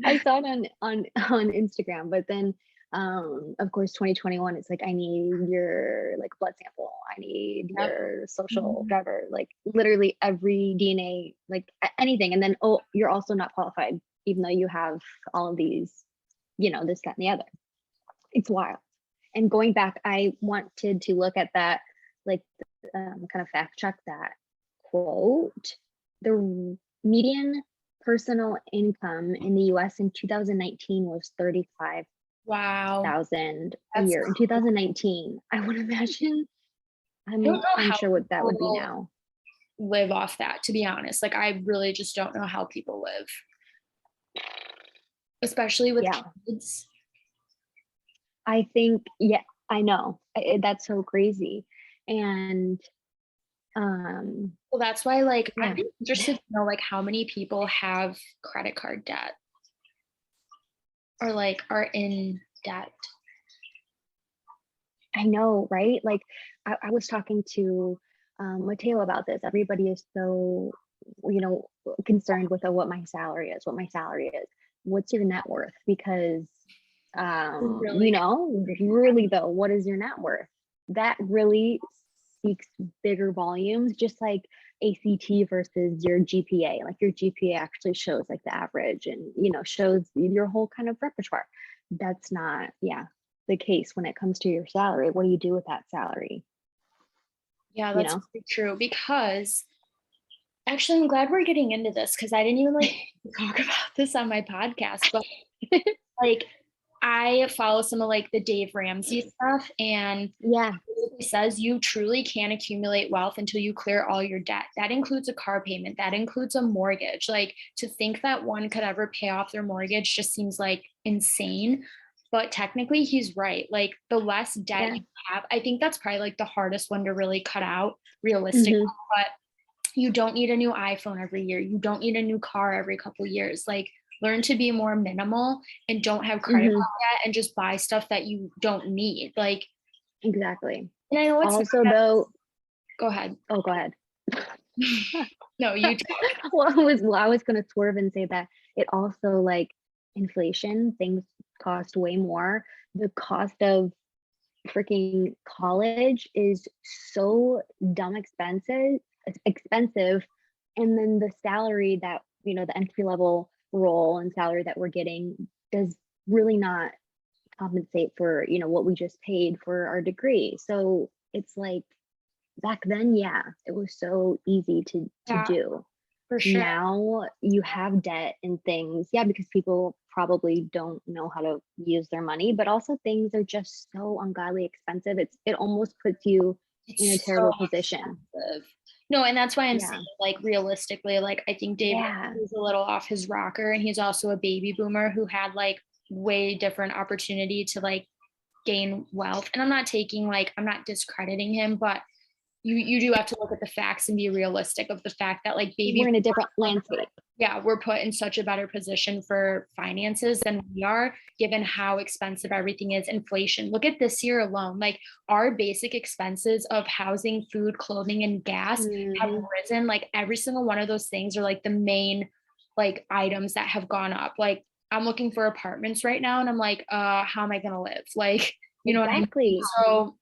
I saw it on Instagram, but then of course 2021 it's like I need your like blood sample. I need Yep. your social Mhm. driver, like literally every DNA, like anything. And then oh, you're also not qualified even though you have all of these, this, that, and the other. It's wild. And going back, I wanted to look at that, like kind of fact check that quote. The median personal income in the US in 2019 was 35,000 Wow. a That's year. In 2019, I would imagine, I don't I'm know how unsure what that would be people now. live off that, to be honest. Like I really just don't know how people live, especially with Yeah. kids. I think, yeah, I know. That's so crazy. And Well, that's why, like, yeah, I'd be interested to know, like, how many people have credit card debt or like are in debt. I know, right? Like I was talking to Mateo about this. Everybody is so, you know, concerned with what my salary is, what my salary is. What's your net worth? Because you Really? know, really though, what is your net worth? That really speaks bigger volumes, just like ACT versus your GPA. Like your GPA actually shows like the average and, you know, shows your whole kind of repertoire. That's not, yeah, the case when it comes to your salary. What do you do with that salary? Yeah, You that's know? true because actually I'm glad we're getting into this because I didn't even like talk about this on my podcast, but like I follow some of like the Dave Ramsey stuff and Yeah, he says you truly can accumulate wealth until you clear all your debt. That includes a car payment, that includes a mortgage. Like to think that one could ever pay off their mortgage just seems like insane. But technically, he's right. Like the less debt yeah. you have, I think that's probably like the hardest one to really cut out realistically. Hmm. But you don't need a new iPhone every year. You don't need a new car every couple years. Like learn to be more minimal and don't have credit Hmm. card debt and just buy stuff that you don't need. Like, Exactly. and I know it's not Also that, though, go ahead. oh, go ahead. No, you talk. Well, I was gonna swerve and say that it also like inflation, things cost way more. The cost of freaking college is so dumb expensive. And then the salary that, you know, the entry level role and salary that we're getting does really not compensate for, you know, what we just paid for our degree. So it's like back then, yeah, it was so easy to Yeah, do. for sure. Now you have debt and things, yeah, because people probably don't know how to use their money, but also things are just so ungodly expensive. It almost puts you in a It's so terrible position. expensive. No, and that's why I'm Yeah. saying, like, realistically, like, I think David Yeah. is a little off his rocker, and he's also a baby boomer who had like way different opportunity to like gain wealth. And I'm not taking like, I'm not discrediting him, but you do have to look at the facts and be realistic of the fact that like baby We're in a different landscape. yeah, we're put in such a better position for finances than we are, given how expensive everything is. Inflation. Look at this year alone. Like our basic expenses of housing, food, clothing, and gas have Hmm. risen. Like every single one of those things are like the main like items that have gone up. Like I'm looking for apartments right now and I'm like, how am I gonna live? Like, you know what I mean? Exactly. So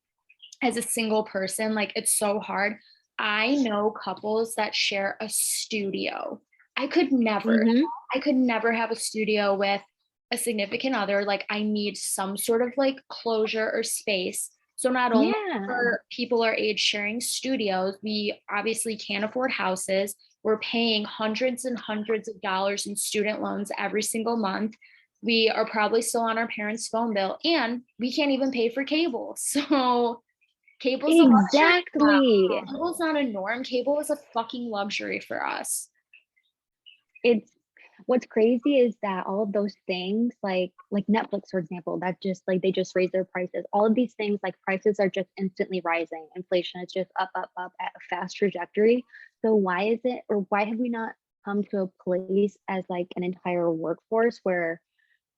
as a single person, like it's so hard. I know couples that share a studio. I could never, Hmm. I could never have a studio with a significant other. Like I need some sort of like closure or space. So not only Yeah. for people our age sharing studios, we obviously can't afford houses. We're paying hundreds and hundreds of dollars in student loans every single month. We are probably still on our parents' phone bill and we can't even pay for cable. So cable's a luxury now. Exactly. Cable's not a norm. Cable is a fucking luxury for us. It's what's crazy is that all of those things like Netflix, for example, that just like they just raise their prices. All of these things like prices are just instantly rising. Inflation is just up at a fast trajectory. So why is it, or why have we not come to a place as like an entire workforce where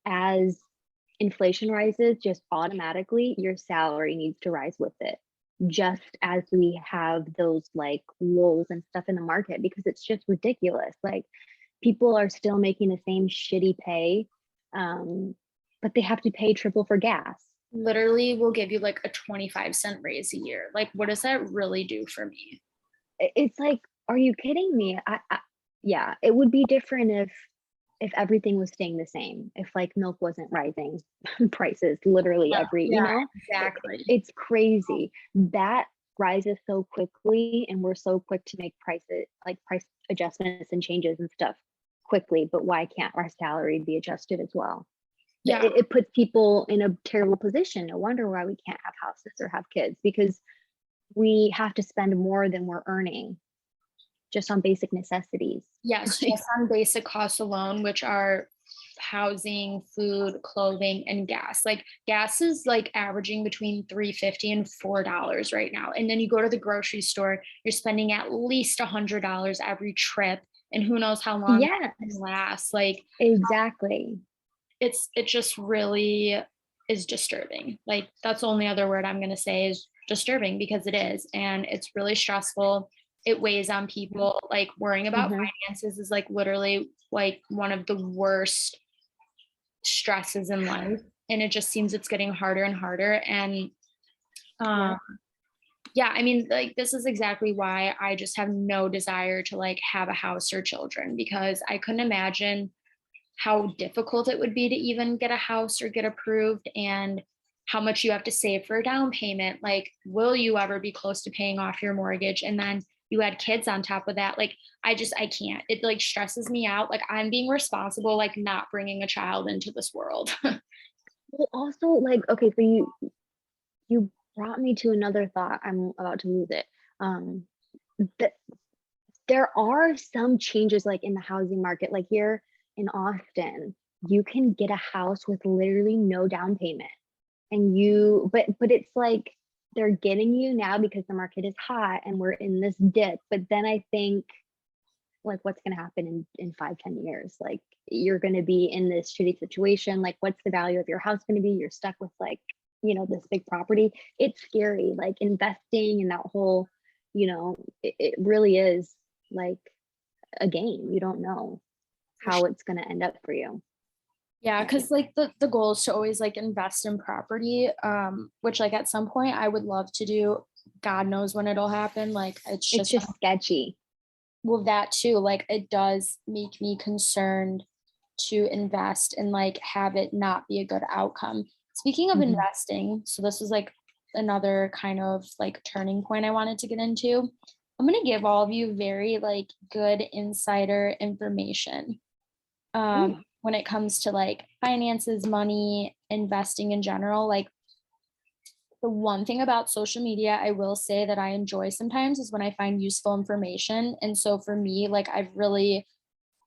as inflation rises, just automatically your salary needs to rise with it, just as we have those like lulls and stuff in the market, because it's just ridiculous. Like people are still making the same shitty pay, um, but they have to pay triple for gas. Literally, we'll give you like a 25-cent raise a year. Like, what does that really do for me? It's like, are you kidding me? Yeah, it would be different if everything was staying the same, if like milk wasn't rising prices literally every, you Yeah, know, exactly. it's crazy that rises so quickly and we're so quick to make prices like price adjustments and changes and stuff quickly, but why can't our salary be adjusted as well? Yeah, It puts people in a terrible position. No wonder why we can't have houses or have kids, because we have to spend more than we're earning just on basic necessities. yes, just on basic costs alone, which are housing, food, clothing, and gas. Like gas is like averaging between $3.50 and $4 right now. And then you go to the grocery store, you're spending at least $100 every trip. And who knows how long that Yes, can last. Like exactly. it just really is disturbing. Like that's the only other word I'm gonna say is disturbing because it is. And it's really stressful. It weighs on people. Like worrying about Mhm. finances is like literally like one of the worst stresses in life. And it just seems it's getting harder and harder. And um Yep. yeah, I mean, like this is exactly why I just have no desire to like have a house or children because I couldn't imagine how difficult it would be to even get a house or get approved and how much you have to save for a down payment. Like, will you ever be close to paying off your mortgage? And then you had kids on top of that. Like, I can't. It like stresses me out. Like, I'm being responsible, like, not bringing a child into this world. Well, also, like, okay, so you brought me to another thought. I'm about to lose it. Um, that there are some changes like in the housing market, like here in Austin, you can get a house with literally no down payment. And but it's like they're getting you now because the market is hot and we're in this dip. But then I think like what's going to happen in 5, 10 years? Like you're going to be in this shitty situation. Like what's the value of your house going to be? You're stuck with like, this big property. It's scary. Like investing in that whole, it really is like a game. You don't know how it's going to end up for you. Yeah, Yeah. because like the goal is to always like invest in property, which like at some point I would love to do. God knows when it'll happen. Like it's It's just just sketchy. well that too. Like it does make me concerned to invest and like have it not be a good outcome. Speaking of Mhm. investing, so this is like another kind of like turning point I wanted to get into. I'm gonna give all of you very like good insider information Ooh. when it comes to like finances, money, investing in general. Like the one thing about social media I will say that I enjoy sometimes is when I find useful information. And so for me, like I've really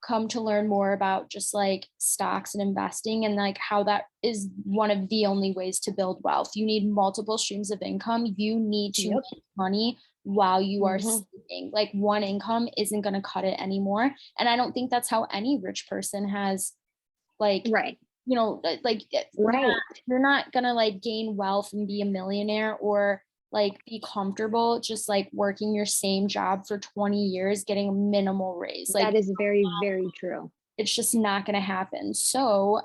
come to learn more about just like stocks and investing and like how that is one of the only ways to build wealth. You need multiple streams of income. You need to Yep. make money while you are Mhm. sleeping. Like one income isn't going to cut it anymore. And I don't think that's how any rich person has like Right. like Right. you're not gonna like gain wealth and be a millionaire or like be comfortable just like working your same job for 20 years getting a minimal raise. Like That is very, very true. it's just not gonna happen. So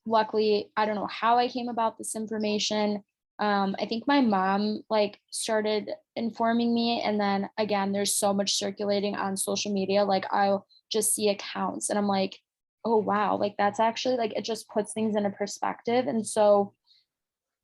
luckily, I don't know how I came about this information. I think my mom like started informing me, and then again, there's so much circulating on social media. Like I'll just see accounts, and I'm like, oh wow, like that's actually like it just puts things into perspective. And so,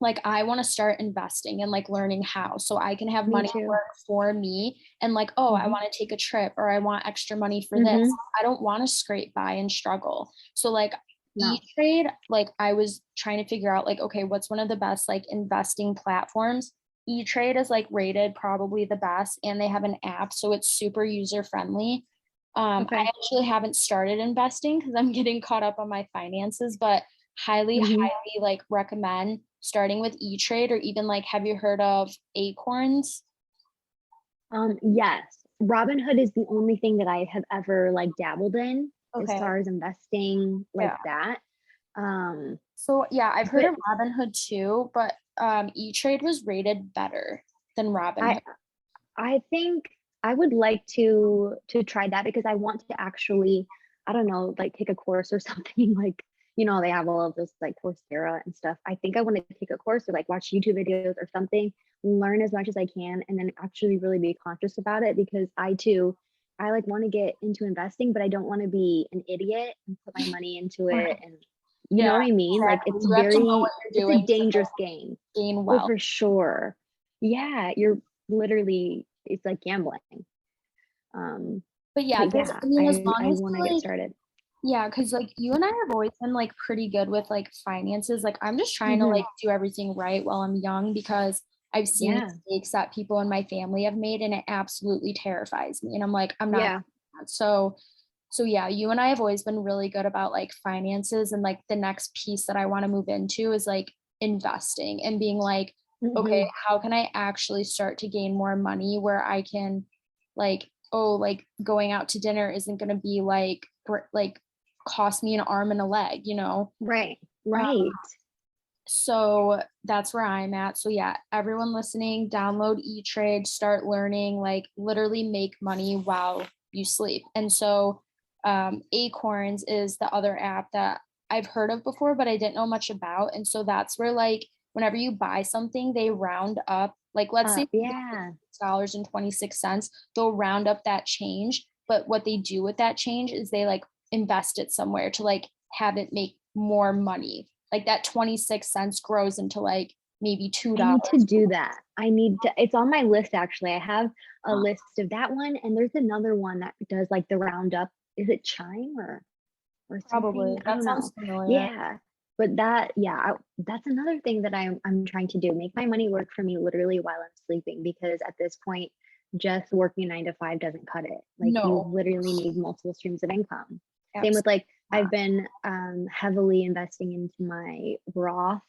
like, I want to start investing and like learning how, so I can have Me money too. work for me. And like, oh, I Mhm. want to take a trip or I want extra money for this. Mhm. I don't want to scrape by and struggle. So like No. E-Trade, like I was trying to figure out like, okay, what's one of the best like investing platforms? E-Trade is like rated probably the best and they have an app, so it's super user friendly. I Okay. actually haven't started investing because I'm getting caught up on my finances, but Mhm. highly like recommend starting with E-Trade or even like have you heard of Acorns? Yes. Robinhood is the only thing that I have ever like dabbled in as Okay. far as investing like Yeah. that. Um, So yeah, I've heard but of Robinhood too, but E-Trade was rated better than I Robinhood. I think I would like to try that because I want to actually, I don't know, like take a course or something like, they have all of this like Coursera and stuff. I think I want to take a course or like watch YouTube videos or something, learn as much as I can, and then actually really be conscious about it because I like want to get into investing, but I don't want to be an idiot and put my money into it. Right. And you know Yeah, what I mean? Like exactly. You have to know what you're it's a doing to dangerous game. gain Oh, wealth. for sure. Yeah, you're literally it's like gambling. Um, But yeah, but because yeah, I mean, as I long as want to you get like started. yeah, because like you and I have always been like pretty good with like finances. Like I'm just trying to like Hmm. do everything right while I'm young because I've seen Yeah, mistakes that people in my family have made and it absolutely terrifies me. And I'm like, I'm not yeah. doing that. So So yeah, you and I have always been really good about like finances, and like the next piece that I want to move into is like investing and being like, okay, Hmm. how can I actually start to gain more money where I can like, oh, like going out to dinner isn't going to be like cost me an arm and a leg, you know? Right. Um, Right. so that's where I'm at. So yeah, everyone listening, download E-Trade, start learning, like literally make money while you sleep. And so Acorns is the other app that I've heard of before, but I didn't know much about. And so that's where like whenever you buy something, they round up, like let's say you get Yeah. $6.26, they'll round up that change. But what they do with that change is they like invest it somewhere to like have it make more money, like that 26 cents grows into like maybe I need to $2. do that. I need to, it's on my list actually. I have a list of that one, and there's another one that does like the roundup. Is it Chime or something? Probably. I That don't know. sounds familiar. Yeah. But that, yeah, that's another thing that I'm trying to do. Make my money work for me literally while I'm sleeping, because at this point, just working 9 to 5 doesn't cut it. Like you No, literally need multiple streams of income. Same with absolutely like I've not. been heavily investing into my Roth,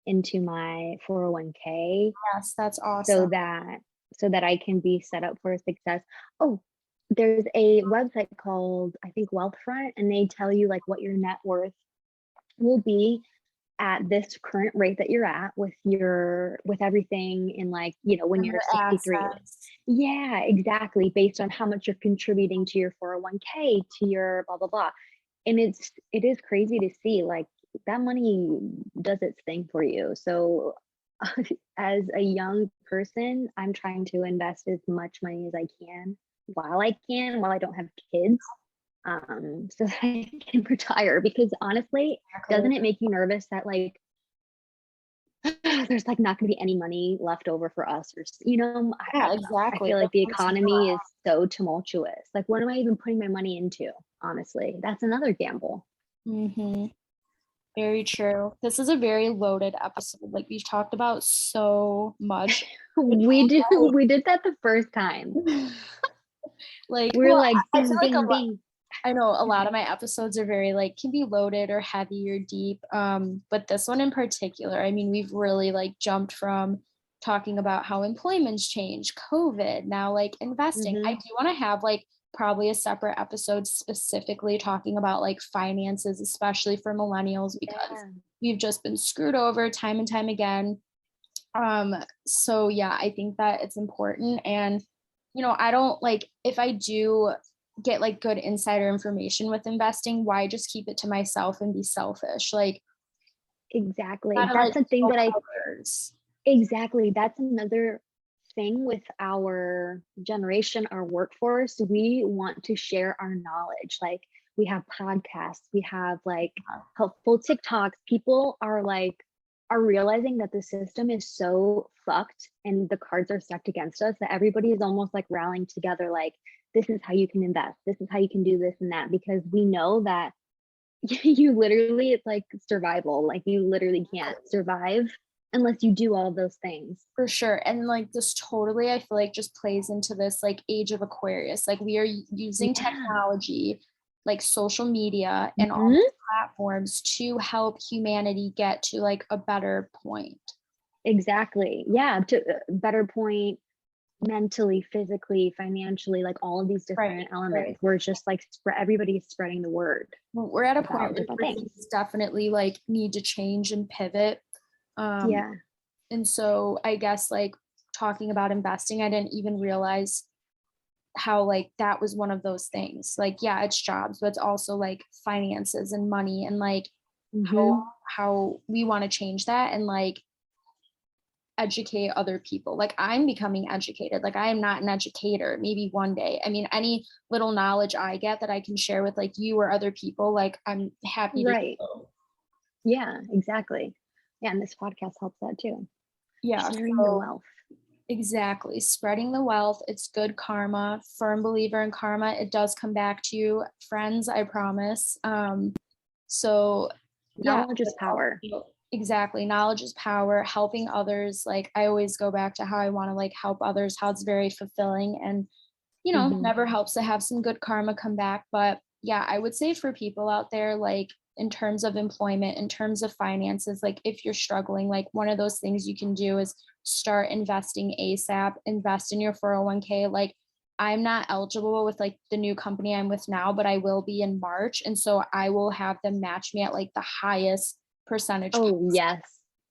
into my 401k, Yes, that's so awesome. that I can be set up for success. Oh, there's a website called, I think, Wealthfront, and they tell you like what your net worth will be at this current rate that you're at with everything in, like, when And you're your 63. assets. Yeah, exactly, based on how much you're contributing to your 401k, to your blah blah blah. And it is crazy to see, like, that money does its thing for you. So as a young person, I'm trying to invest as much money as I can while I don't have kids, so that I can retire. Because honestly, Exactly. doesn't it make you nervous that, like, there's like not going to be any money left over for us, or I Yeah, don't know. I exactly. feel like Like the once you economy is so tumultuous. Like, what am I even putting my money into? Honestly, that's another gamble. mm-hmm. Very true. This is a very loaded episode. Like we've talked about so much. Which We did that the first time. like, We're well, like I feel bing like bing bing. I know a lot of my episodes are very like can be loaded or heavy or deep. But this one in particular, I mean, we've really like jumped from talking about how employment's changed, COVID, now like investing. I Hmm. do want to have like probably a separate episode specifically talking about like finances, especially for millennials, because Yeah. we've just been screwed over time and time again. So yeah, I think that it's important. And I don't like if I do get like good insider information with investing, why just keep it to myself and be selfish? Like, Exactly. gotta That's like the thing show that I others. Exactly. That's another thing with our generation, our workforce. We want to share our knowledge. Like, we have podcasts, we have like helpful TikToks. People are realizing that the system is so fucked and the cards are stacked against us, that everybody is almost like rallying together, like, this is how you can invest, this is how you can do this and that, because we know that you literally, it's like survival. Like, you literally can't survive unless you do all of those things. For sure. And like this totally, I feel like just plays into this like age of Aquarius. Like we are using Yeah. technology, like social media and all Mhm. these platforms to help humanity get to like a better point. Exactly. Yeah. To better point, mentally, physically, financially, like all of these Right. different Right. elements. We're just like everybody's spreading the word We're at a about point different where things. things definitely like need to change and pivot. Um, Yeah. and so I guess like talking about investing, I didn't even realize how like that was one of those things. Like, yeah, it's jobs, but it's also like finances and money and like how Hmm. how we want to change that and like educate other people. Like I'm becoming educated. Like I am not an educator. Maybe one day. I mean, any little knowledge I get that I can share with like you or other people, like I'm happy to Right. do. Yeah, exactly. Yeah. And this podcast helps that too. Yeah. Sharing the So wealth. exactly. Spreading the wealth. It's good karma. Firm believer in karma. It does come back to you, friends, I promise. So yeah, Knowledge is power. exactly. Knowledge is power. Helping others. Like I always go back to how I want to like help others, how it's very fulfilling and Hmm. never helps to have some good karma come back. But yeah, I would say for people out there, like in terms of employment, in terms of finances, like if you're struggling, like one of those things you can do is start investing ASAP, invest in your 401k. Like I'm not eligible with like the new company I'm with now, but I will be in March. And so I will have them match me at like the highest percentage. Oh, yes,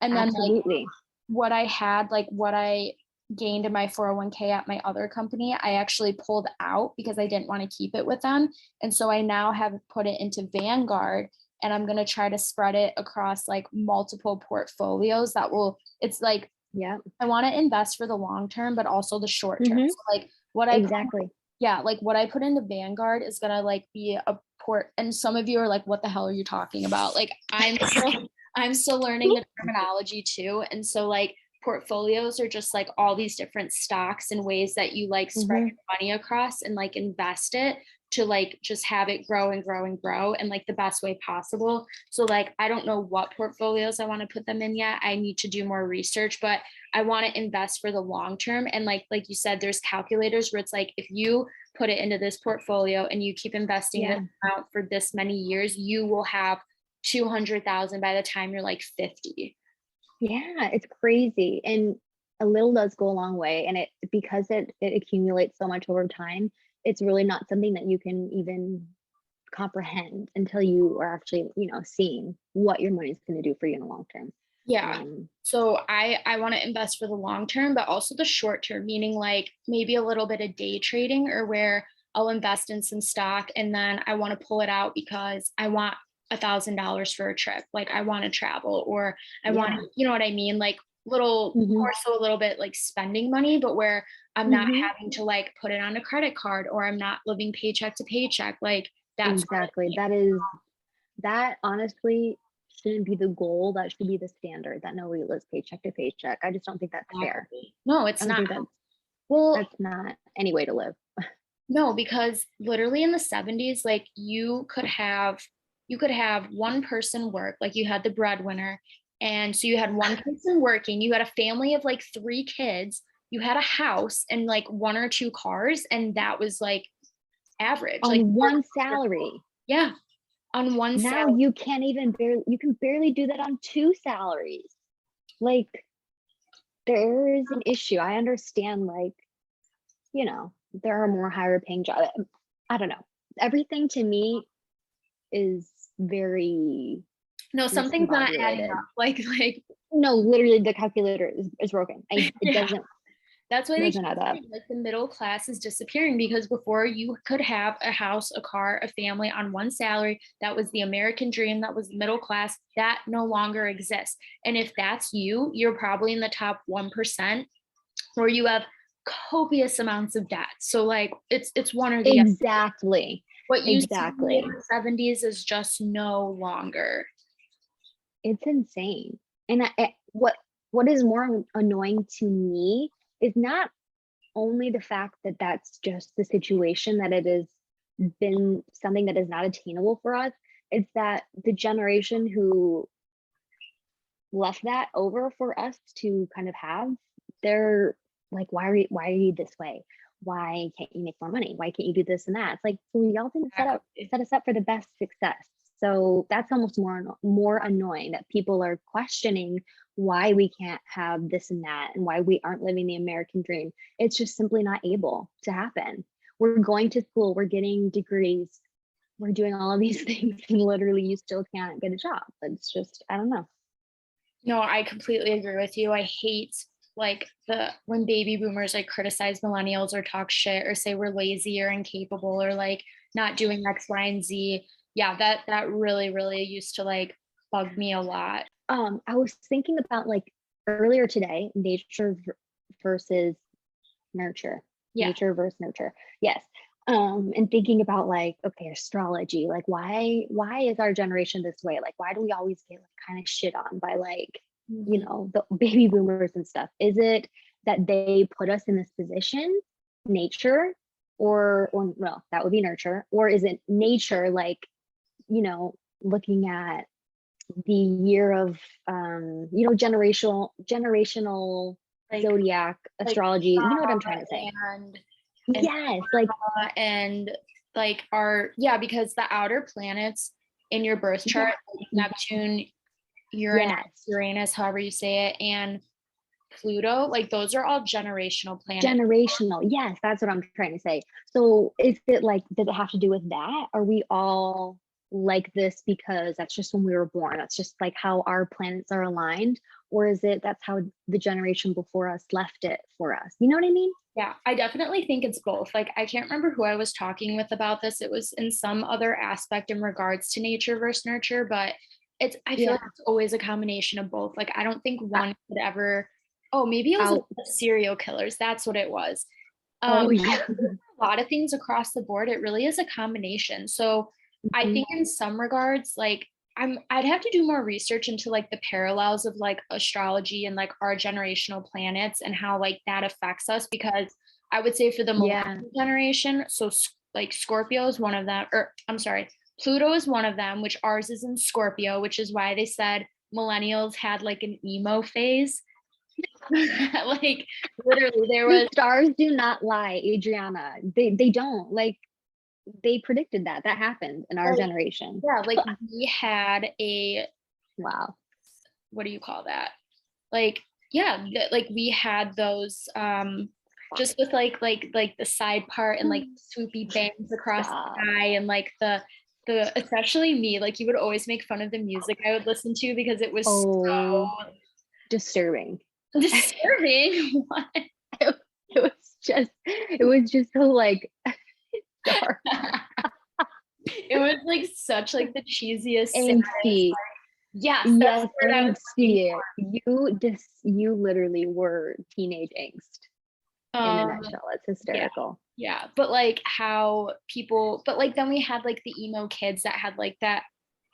And then like absolutely. what I had, like what I gained in my 401k at my other company, I actually pulled out because I didn't want to keep it with them. And so I now have put it into Vanguard, and I'm going to try to spread it across like multiple portfolios that will, it's like, Yeah. I want to invest for the long term, but also the short term. Hmm. So like what I, Exactly. yeah, like what I put into Vanguard is going to like be a port. And some of you are like, what the hell are you talking about? Like I'm still learning the terminology too. And so like portfolios are just like all these different stocks and ways that you like spread Hmm. your money across and like invest it to like just have it grow and grow and grow in like the best way possible. So like I don't know what portfolios I want to put them in yet. I need to do more research, but I want to invest for the long term. And like you said, there's calculators where it's like if you put it into this portfolio and you keep investing Yeah. this amount for this many years, you will have 200,000 by the time you're like 50. Yeah, it's crazy. And a little does go a long way. And it, because it accumulates so much over time, it's really not something that you can even comprehend until you are actually, seeing what your money is going to do for you in the long term. Yeah. Um, So I want to invest for the long term, but also the short term, meaning like maybe a little bit of day trading or where I'll invest in some stock and then I want to pull it out because I want $1,000 for a trip. Like I want to travel or I want yeah. to, you know what I mean? Like little Hmm. more so a little bit like spending money, but where I'm not Hmm. having to like put it on a credit card or I'm not living paycheck to paycheck. Like that's Exactly. That honestly shouldn't be the goal. That should be the standard, that nobody lives paycheck to paycheck. I just don't think that's fair. exactly. No, I it's don't not. think Well, that's not any way to live. no, because literally in the 70s, like you could have one person work, like you had the breadwinner. And so you had one person working, you had a family of like three kids, you had a house and like one or two cars, and that was like average. Like On one salary. yeah, on one Now salary. you can't even you can barely do that on two salaries. Like, there is an issue. I understand, like, there are more higher paying jobs. I don't know. Everything to me is very No, something's not adding discombobulated. up. Like No, literally the calculator is broken. It yeah. doesn't That's why they doesn't keep add up. saying like the middle class is disappearing because before you could have a house, a car, a family on one salary. That was the American dream. That was middle class. That no longer exists. And if that's you, you're probably in the top 1% where you have copious amounts of debt. So like it's one or the other. Exactly. What used to be in Exactly. the 70s is just no longer. It's insane. And what is more annoying to me is not only the fact that that's just the situation, that it has been something that is not attainable for us. It's that the generation who left that over for us to kind of have, they're like, why are you this way? Why can't you make more money? Why can't you do this and that? It's like, well, y'all didn't Exactly. set us up for the best success. So that's almost more annoying, that people are questioning why we can't have this and that, and why we aren't living the American dream. It's just simply not able to happen. We're going to school, we're getting degrees, we're doing all of these things, and literally you still can't get a job. It's just, I don't know. No, I completely agree with you. I hate like the when baby boomers like criticize millennials or talk shit or say we're lazy or incapable or like not doing X, Y, and Z. Yeah, that really, really used to like bug me a lot. I was thinking about, like, earlier today, versus nurture, Yeah. nature versus nurture. Yes. And thinking about, like, okay, astrology, like, why is our generation this way? Like, why do we always get like kind of shit on by, like, Mhm. the baby boomers and stuff? Is it that they put us in this position, nature, or well, that would be nurture, or is it nature, like, looking at the year of, generational Like zodiac like astrology, you know what I'm trying to say? and and Yes, like, and like are, yeah, because the outer planets in your birth chart, like Neptune, Uranus, however you say it, and Pluto, like those are all generational planets. Generational. Yes, that's what I'm trying to say. So is it like, does it have to do with that? Are we all like this because that's just when we were born? That's just like how our planets are aligned? Or is it that's how the generation before us left it for us? You know what I mean? Yeah, I definitely think it's both. Like, I can't remember who I was talking with about this. It was in some other aspect in regards to nature versus nurture, but I feel like it's always a combination of both. Like, I don't think one could ever, oh, maybe it was the serial killers. That's what it was. Yeah. A lot of things across the board, it really is a combination. So I think in some regards, like, I'd have to do more research into like the parallels of like astrology and like our generational planets and how like that affects us, because I would say for the millennial generation, so like Scorpio is one of them, or I'm sorry, Pluto is one of them, which ours is in Scorpio, which is why they said millennials had like an emo phase. Like literally there was, the stars do not lie, Adriana. They don't. Like, they predicted that happened in our generation. Yeah, like we had a, wow, what do you call that? Like, yeah, like we had those just with like the side part and like swoopy bangs across the sky, and like the especially me, like you would always make fun of the music I would listen to because it was so disturbing. What? It was just so like dark. It was like such like the cheesiest, angsty. Yes, yes, angsty. You literally were teenage angst in a nutshell. It's hysterical. Yeah, but like how people, but like then we had like the emo kids that had like that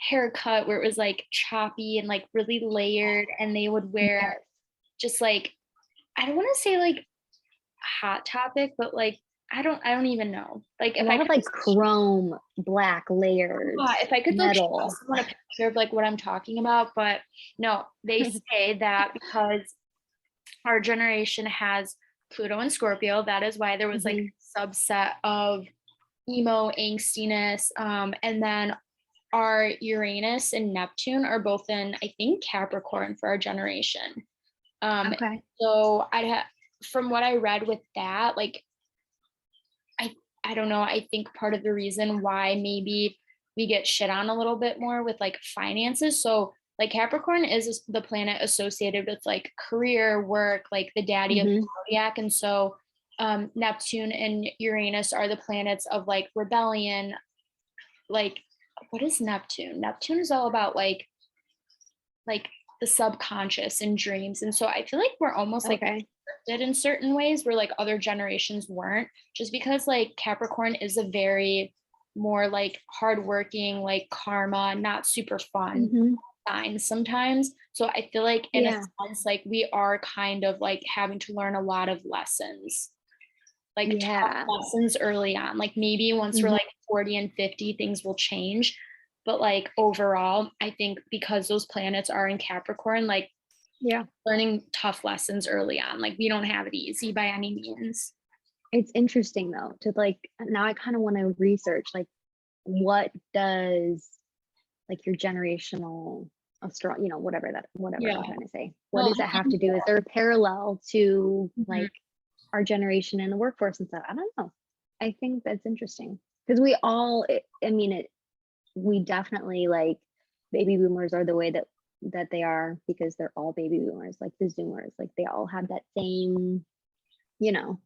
haircut where it was like choppy and like really layered, and they would wear just like, I don't want to say like Hot Topic, but like I don't even know. Like a lot of like chrome black layers. If I could like show someone a picture of like what I'm talking about, but no, they say that because our generation has Pluto and Scorpio, that is why there was like a subset of emo angstiness. And then our Uranus and Neptune are both in, I think, Capricorn for our generation. So from what I read with that, like, I don't know, I think part of the reason why maybe we get shit on a little bit more with like finances. So like Capricorn is the planet associated with like career, work, like the daddy of the zodiac. And so Neptune and Uranus are the planets of like rebellion. Like, what is Neptune? Neptune is all about like the subconscious and dreams. And so I feel like we're almost like scripted in certain ways where like other generations weren't, just because like Capricorn is a very more like hardworking, like karma, not super fun sign sometimes. So I feel like in a sense, like we are kind of like having to learn a lot of lessons, like tough lessons early on. Like maybe once we're like 40 and 50, things will change. But like overall, I think because those planets are in Capricorn, like learning tough lessons early on. Like we don't have it easy by any means. It's interesting though, to like, now I kind of want to research like what does like your generational whatever I'm trying to say. What does it have to do? Is there a parallel to like our generation in the workforce and stuff? I don't know. I think that's interesting because we all, we definitely like baby boomers are the way that they are because they're all baby boomers, like the Zoomers, like they all have that same, No,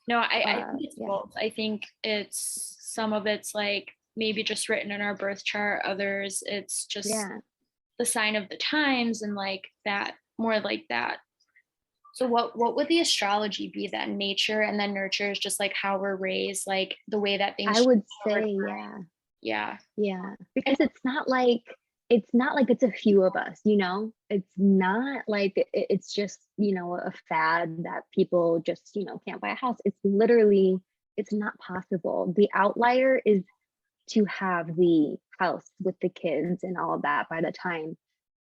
I think it's both. I think it's some of it's like maybe just written in our birth chart, others it's just the sign of the times and like that, more like that. So what would the astrology be then? Nature and then nurture is just like how we're raised, like the way that things I would say because it's not like it's a few of us, it's not like it's just a fad that people just can't buy a house. It's literally, it's not possible. The outlier is to have the house with the kids and all of that by the time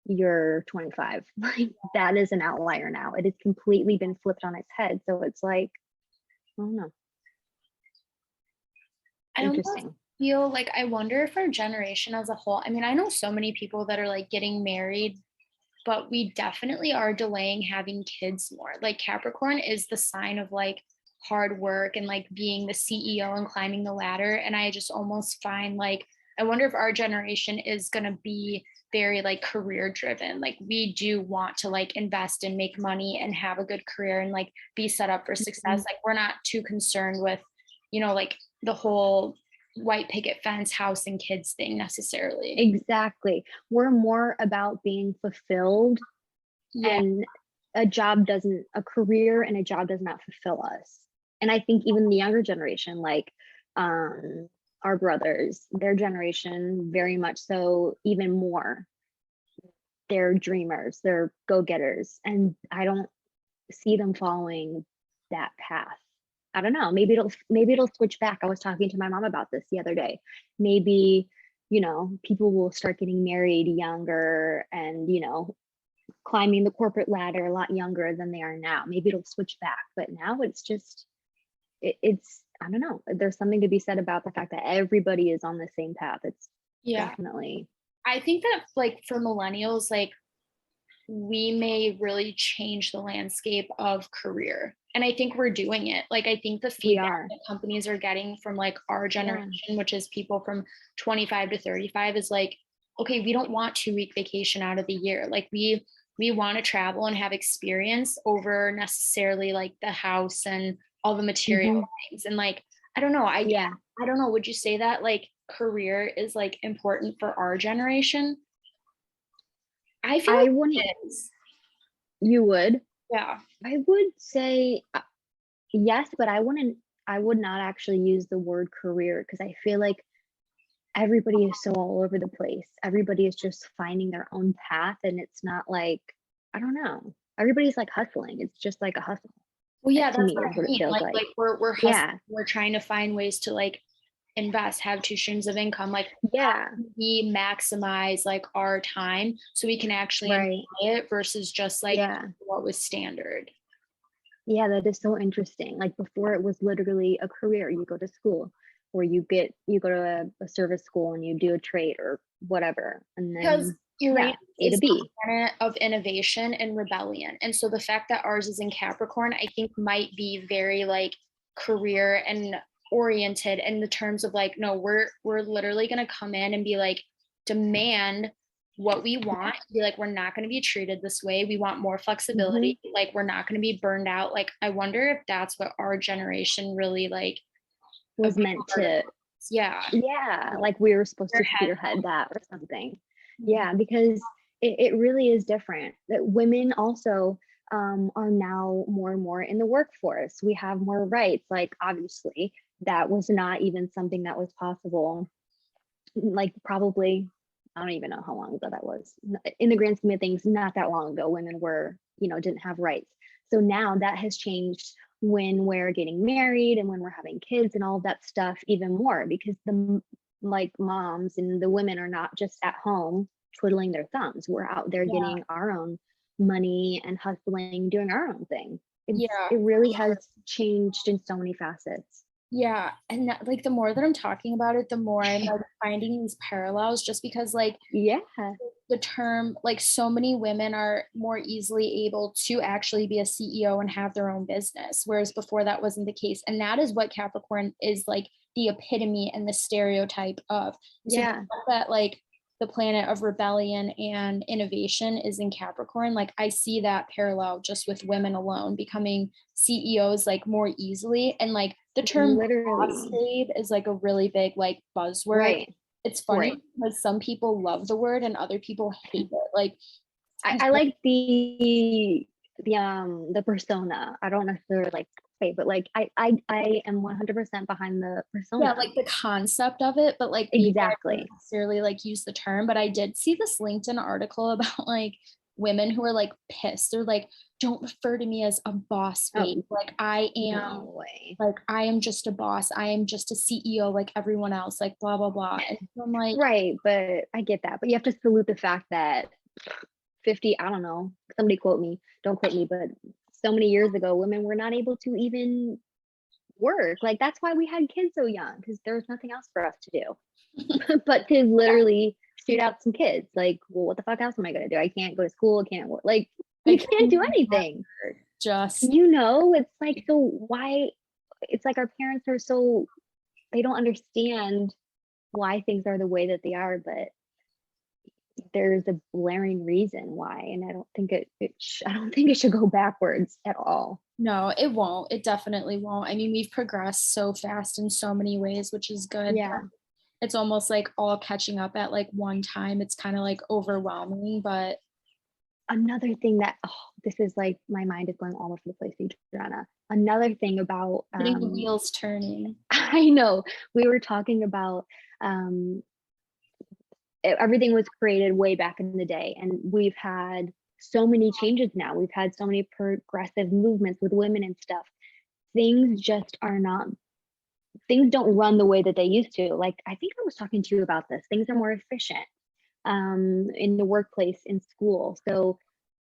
you're 25. Like that is an outlier now. It has completely been flipped on its head. So it's like, I don't know. I almost Interesting. feel like I wonder if our generation as a whole, I mean, I know so many people that are like getting married, but we definitely are delaying having kids more. Like Capricorn is the sign of like hard work and like being the CEO and climbing the ladder. And I just almost find like, I wonder if our generation is going to be very like career driven. Like we do want to like invest and make money and have a good career and like be set up for success. Mhm. Like we're not too concerned with, like the whole white picket fence, house and kids thing necessarily. Exactly. We're more about being fulfilled, Yeah. and a career and a job does not fulfill us. And I think even the younger generation, like um our brothers, their generation, very much so, even more, they're dreamers, they're go-getters, and I don't see them following that path. I don't know. Maybe it'll switch back. I was talking to my mom about this the other day. Maybe, people will start getting married younger and, climbing the corporate ladder a lot younger than they are now. Maybe it'll switch back. But now it's just it's I don't know. There's something to be said about the fact that everybody is on the same path. It's Yeah. definitely. I think that like for millennials, like we may really change the landscape of career. And I think we're doing it. Like I think the We feedback are. that companies are getting from like our Yeah. generation, which is people from 25 to 35, is like, okay, we don't want 2 week vacation out of the year. Like we want to travel and have experience over necessarily like the house and all the material Hmm. things. And like, I don't know. Yeah. I don't know. Would you say that like career is like important for our generation? I feel like I wouldn't. it is. You would. Yeah. I would say yes, but I would not actually use the word career, because I feel like everybody is so all over the place. Everybody is just finding their own path, and it's not like, I don't know. Everybody's like hustling. It's just like a hustle. Well, That yeah, to that's me what is I what it mean. feels Like like. like we're hustling, Yeah. we're trying to find ways to like invest, have two streams of income. Like how Yeah. can we maximize like our time so we can actually enjoy Right. it versus just like Yeah. what was standard. Yeah, that is so interesting. Like before it was literally a career. You go to school, or you go to a service school and you do a trade or whatever. And Because then yeah, Uranus A to is the B. planet of innovation and rebellion. And so the fact that ours is in Capricorn, I think might be very like career and oriented in the terms of like, no, we're literally gonna come in and be like, demand what we want, be like, we're not gonna be treated this way. We want more Hmm. flexibility. Like we're not gonna be burned out. Like I wonder if that's what our generation really like a Was big meant part of to. it. Yeah. Yeah, like we were supposed Your to head. spearhead that or something. Mhm. Yeah, because it really is different. That women also are now more and more in the workforce. We have more rights. Like obviously, that was not even something that was possible. Like probably, I don't even know how long ago that was. In the grand scheme of things, not that long ago, women were, didn't have rights. So now that has changed when we're getting married and when we're having kids and all of that stuff even more, because like moms and the women are not just at home twiddling their thumbs. We're out there Yeah. getting our own money and hustling, doing our own thing. Yeah. It really has changed in so many facets. Yeah, and that, like the more that I'm talking about it, the more I'm like finding these parallels just because like Yeah. the term like so many women are more easily able to actually be a CEO and have their own business, whereas before that wasn't the case. And that is what Capricorn is like the epitome and the stereotype of. So the Yeah. fact that like the planet of rebellion and innovation is in Capricorn, like I see that parallel just with women alone becoming CEOs like more easily. And like the term boss Literally. babe is like a really big like buzzword. Right. It's funny Right. because some people love the word and other people hate it. Like, I like the persona. I don't necessarily like say, but like I am 100% behind the yeah, persona. like the concept of it, but like maybe I wouldn't Exactly. necessarily like use the term. But I did see this LinkedIn article about like women who are like pissed. They're like, don't refer to me as a boss babe. Oh, Like no way. I am just a boss. I am just a CEO like everyone else, like blah blah blah. And so I'm like, Right, but I get that. But you have to salute the fact that 50, I don't know, somebody quote me, don't quote me, but so many years ago, women were not able to even work. Like that's why we had kids so young, because there was nothing else for us to do but to literally shoot out some kids. Like, well, what the fuck else am I gonna do? I can't go to school, I can't work, like you can't do anything. Just It's like, so why, it's like our parents are so, they don't understand why things are the way that they are, but there's a blaring reason why, and I don't think I don't think it should go backwards at all. no, it won't. It definitely won't. I mean, we've progressed so fast in so many ways, which is good. Yeah. It's almost like all catching up at like one time. It's kind of like overwhelming, but Another thing that, oh, this is like, my mind is going all over the place, Adriana. Another thing about getting the wheels turning. I know, we were talking about um everything was created way back in the day, and we've had so many changes now. We've had so many progressive movements with women and stuff. Things just are not, things don't run the way that they used to. Like, I think I was talking to you about this. Things are more efficient in the workplace, in school. So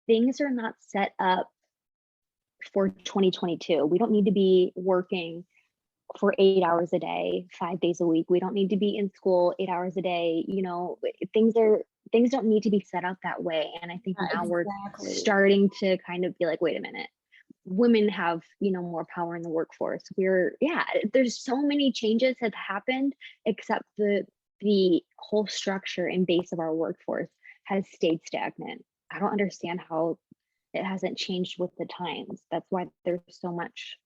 things are not set up for 2022. We don't need to be working for 8 hours a day, 5 days a week. We don't need to be in school 8 hours a day. Things don't need to be set up that way. And I think now we're starting to kind of be like, wait a minute, women have, more power in the workforce. There's so many changes have happened, except the whole structure and base of our workforce has stayed stagnant. I don't understand how it hasn't changed with the times. That's why there's so much,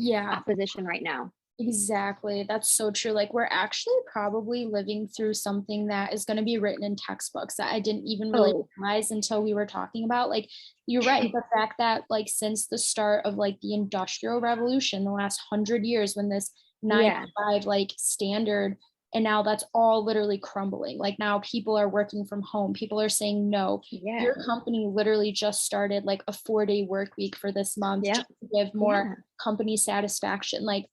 opposition right now. Exactly. That's so true. Like, we're actually probably living through something that is going to be written in textbooks that I didn't even really realize until we were talking about. Like, you're right. The fact that, like, since the start of like the Industrial Revolution, the last 100 years, when this 9 to 5 like standard, and now that's all literally crumbling. Like, now people are working from home. People are saying no. Your company literally just started like a 4-day work week for this month just to give more company satisfaction. Like,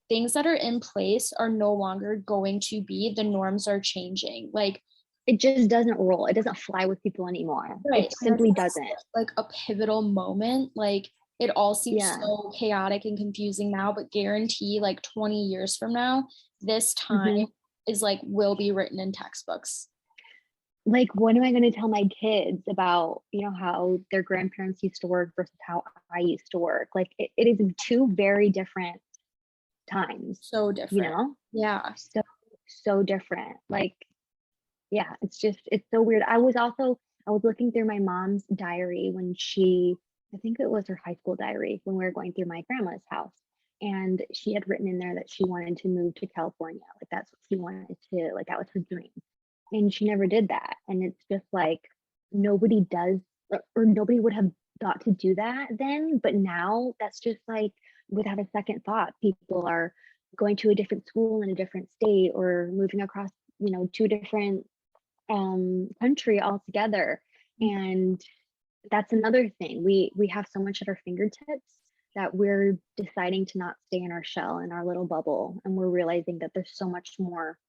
things that are in place are no longer going to be, the norms are changing. Like, it just doesn't roll. It doesn't fly with people anymore. Right. It simply doesn't. Like a pivotal moment. Like, it all seems so chaotic and confusing now, but guarantee like 20 years from now, this time is like, will be written in textbooks. Like, what am I going to tell my kids about, how their grandparents used to work versus how I used to work? Like, it is two very different times. So different. Yeah. So different. Like, yeah, it's so weird. I was looking through my mom's diary when I think it was her high school diary, when we were going through my grandma's house. And she had written in there that she wanted to move to California. Like, that's what she wanted to, like, that was her dream. And she never did that. And it's just like, nobody does, or nobody would have thought to do that then. But now that's just like, without a second thought, people are going to a different school in a different state, or moving across, to a different country altogether. And that's another thing. We have so much at our fingertips that we're deciding to not stay in our shell, in our little bubble, and we're realizing that there's so much more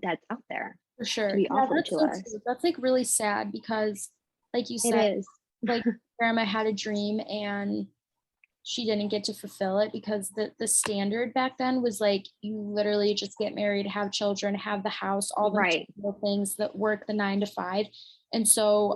that's out there. For sure. To be offered to us. That's like really sad, because like you said, it is. Like, grandma had a dream and she didn't get to fulfill it, because the standard back then was like, you literally just get married, have children, have the house, all the things that work the 9 to 5. And so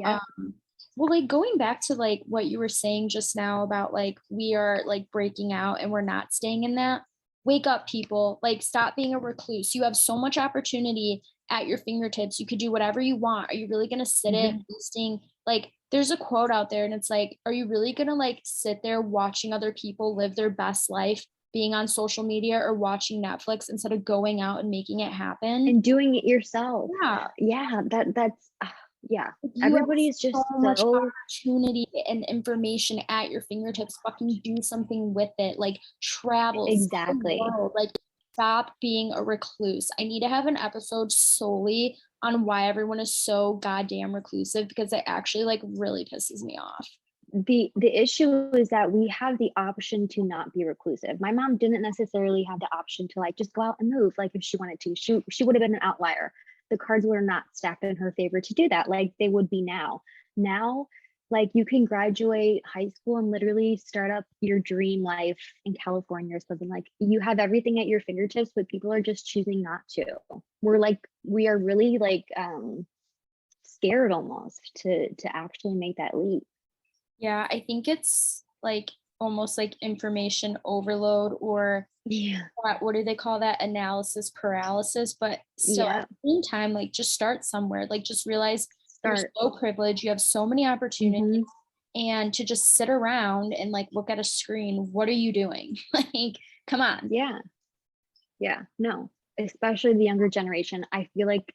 well, like, going back to like what you were saying just now about like, we are like breaking out and we're not staying in that. Wake up, people. Like, stop being a recluse. You have so much opportunity at your fingertips. You could do whatever you want. Are you really going to sit it boosting? Like, there's a quote out there and it's like, are you really going to like sit there watching other people live their best life, being on social media or watching Netflix, instead of going out and making it happen and doing it yourself? That's everybody's just so much opportunity and information at your fingertips. Fucking do something with it. Like, travel. Exactly. Like, stop being a recluse. I need to have an episode solely on why everyone is so goddamn reclusive, because it actually like really pisses me off. The issue is that we have the option to not be reclusive. My mom didn't necessarily have the option to like just go out and move. Like, if she wanted to, she would have been an outlier. The cards were not stacked in her favor to do that, like they would be now. Like you can graduate high school and literally start up your dream life in California or something. Like you have everything at your fingertips, but people are just choosing not to. We are really like scared almost to actually make that leap. Yeah, I think it's like almost like information overload, or Yeah. what do they call that? Analysis paralysis. But still at Yeah. the same time, like just start somewhere. Like just realize you're Start. so privileged, you have so many opportunities, Hmm. and to just sit around and like look at a screen, what are you doing? Like, come on. Yeah. Yeah. No, especially the younger generation. I feel like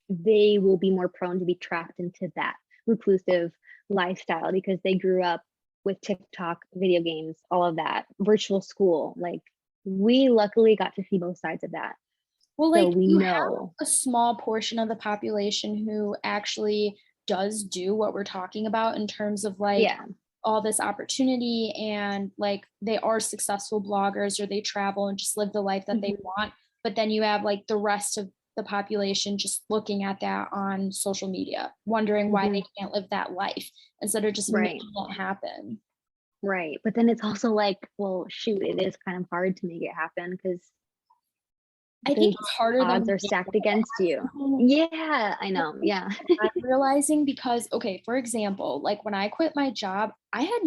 they will be more prone to be trapped into that reclusive lifestyle because they grew up with TikTok, video games, all of that, virtual school. Like we luckily got to see both sides of that. Well, So like we you have know. a small portion of the population who actually does do what we're talking about in terms of like Yeah. all this opportunity, and like they are successful bloggers or they travel and just live the life that they Mhm. want. But then you have like the rest of the population just looking at that on social media, wondering why they Mhm. can't live that life instead of just Right. making it happen. Right. But then it's also like, well, shoot, it is kind of hard to make it happen because I think the it's harder than odds we are think stacked against you. it is. Yeah, I know. Yeah. I'm realizing because, okay, for example, like when I quit my job, I had